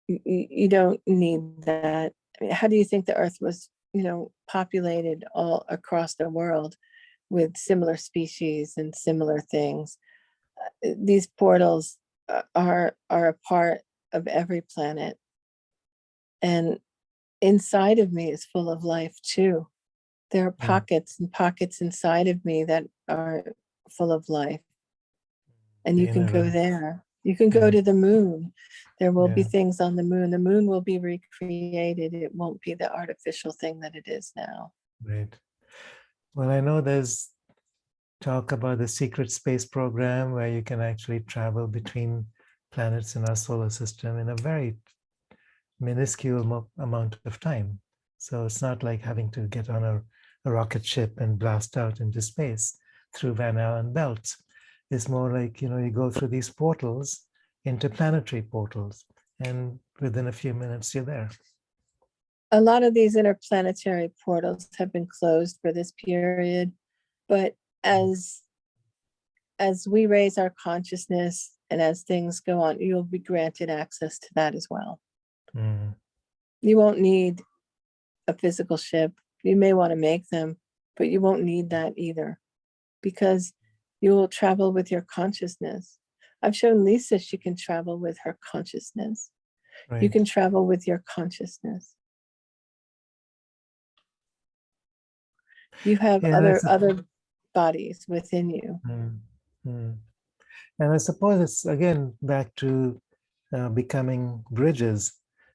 S1: you don't need that. I mean, how do you think the earth was, populated all across the world with similar species and similar things? These portals are a part of every planet, and inside of me is full of life too. There are pockets and pockets inside of me that are full of life, and you can go there. You can go to the moon. There will be things on the moon. The moon will be recreated. It won't be the artificial thing that it is now.
S2: Right. Well, I know there's talk about the secret space program where you can actually travel between planets in our solar system in a very minuscule amount of time. So it's not like having to get on a rocket ship and blast out into space through Van Allen belts. It's more like, you go through these portals, interplanetary portals, and within a few minutes you're there.
S1: A lot of these interplanetary portals have been closed for this period, but as we raise our consciousness and as things go on, you'll be granted access to that as well. You won't need a physical ship. You may want to make them, but you won't need that either, because you will travel with your consciousness. I've shown Lisa she can travel with her consciousness. Right. You can travel with your consciousness. You have
S2: Yeah,
S1: other bodies within you.
S2: Mm, mm. And I suppose it's again back to becoming bridges.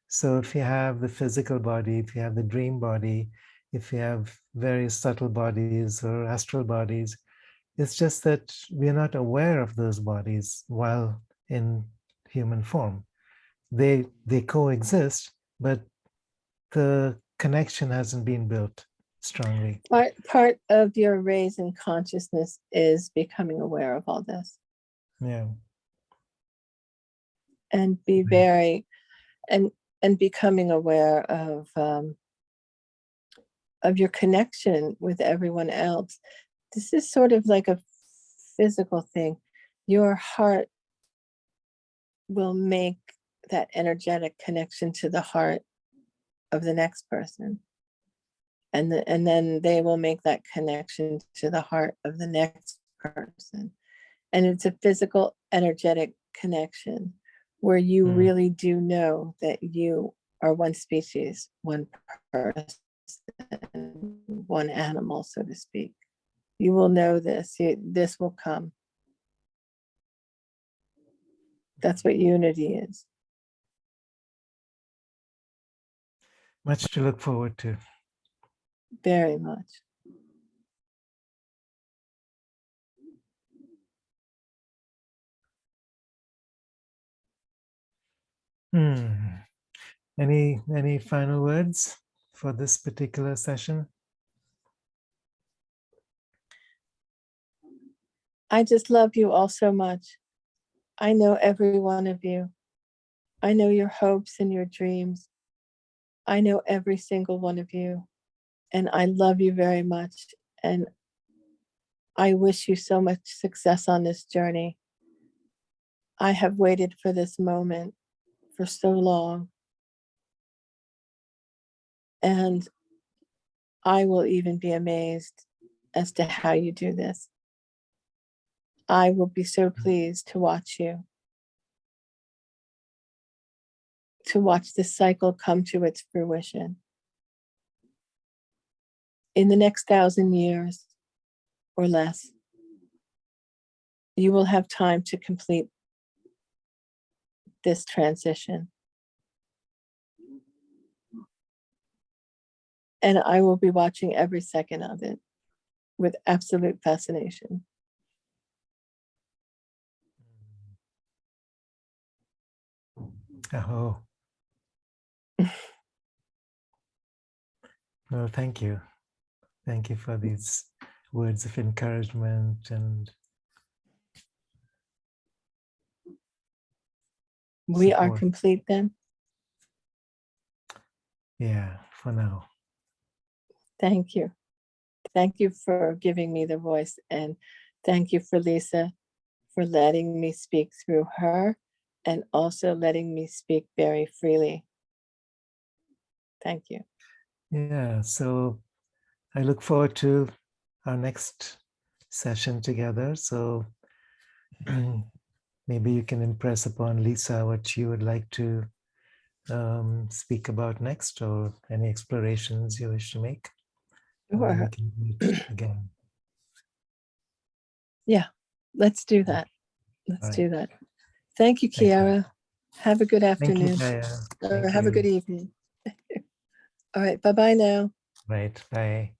S2: So if you have the physical body, if you have the dream body, if you have various subtle bodies or astral bodies, it's just that we're not aware of those bodies while in human form. They coexist, but the connection hasn't been built strongly.
S1: Part of your raise in consciousness is becoming aware of all this.
S2: Yeah.
S1: And be very and becoming aware of your connection with everyone else. This is sort of like a physical thing. Your heart will make that energetic connection to the heart of the next person. And then they will make that connection to the heart of the next person. And it's a physical, energetic connection where you really do know that you are one species, one person, one animal, so to speak. You will know this. This will come. That's what unity is.
S2: Much to look forward to.
S1: Very much.
S2: Any final words for this particular session?
S1: I just love you all so much. I know every one of you. I know your hopes and your dreams. I know every single one of you. And I love you very much. And I wish you so much success on this journey. I have waited for this moment for so long. And I will even be amazed as to how you do this. I will be so pleased to watch you, to watch this cycle come to its fruition. In the next 1,000 years or less, you will have time to complete this transition. And I will be watching every second of it with absolute fascination.
S2: Oh. Well, thank you. Thank you for these words of encouragement and
S1: We are
S2: support.
S1: complete then.
S2: Yeah, for now.
S1: Thank you. Thank you for giving me the voice. And thank you for Lisa for letting me speak through her and also letting me speak very freely. Thank you.
S2: Yeah, so I look forward to our next session together. So maybe you can impress upon Lisa what you would like to speak about next, or any explorations you wish to make.
S1: Sure.
S2: We can meet again.
S1: Yeah, let's do that. Let's do that. Thank you, Kiara. Have a good afternoon.
S2: Thank you, Gaia.
S1: Or have a good evening. All right, bye-bye now.
S2: Right, bye.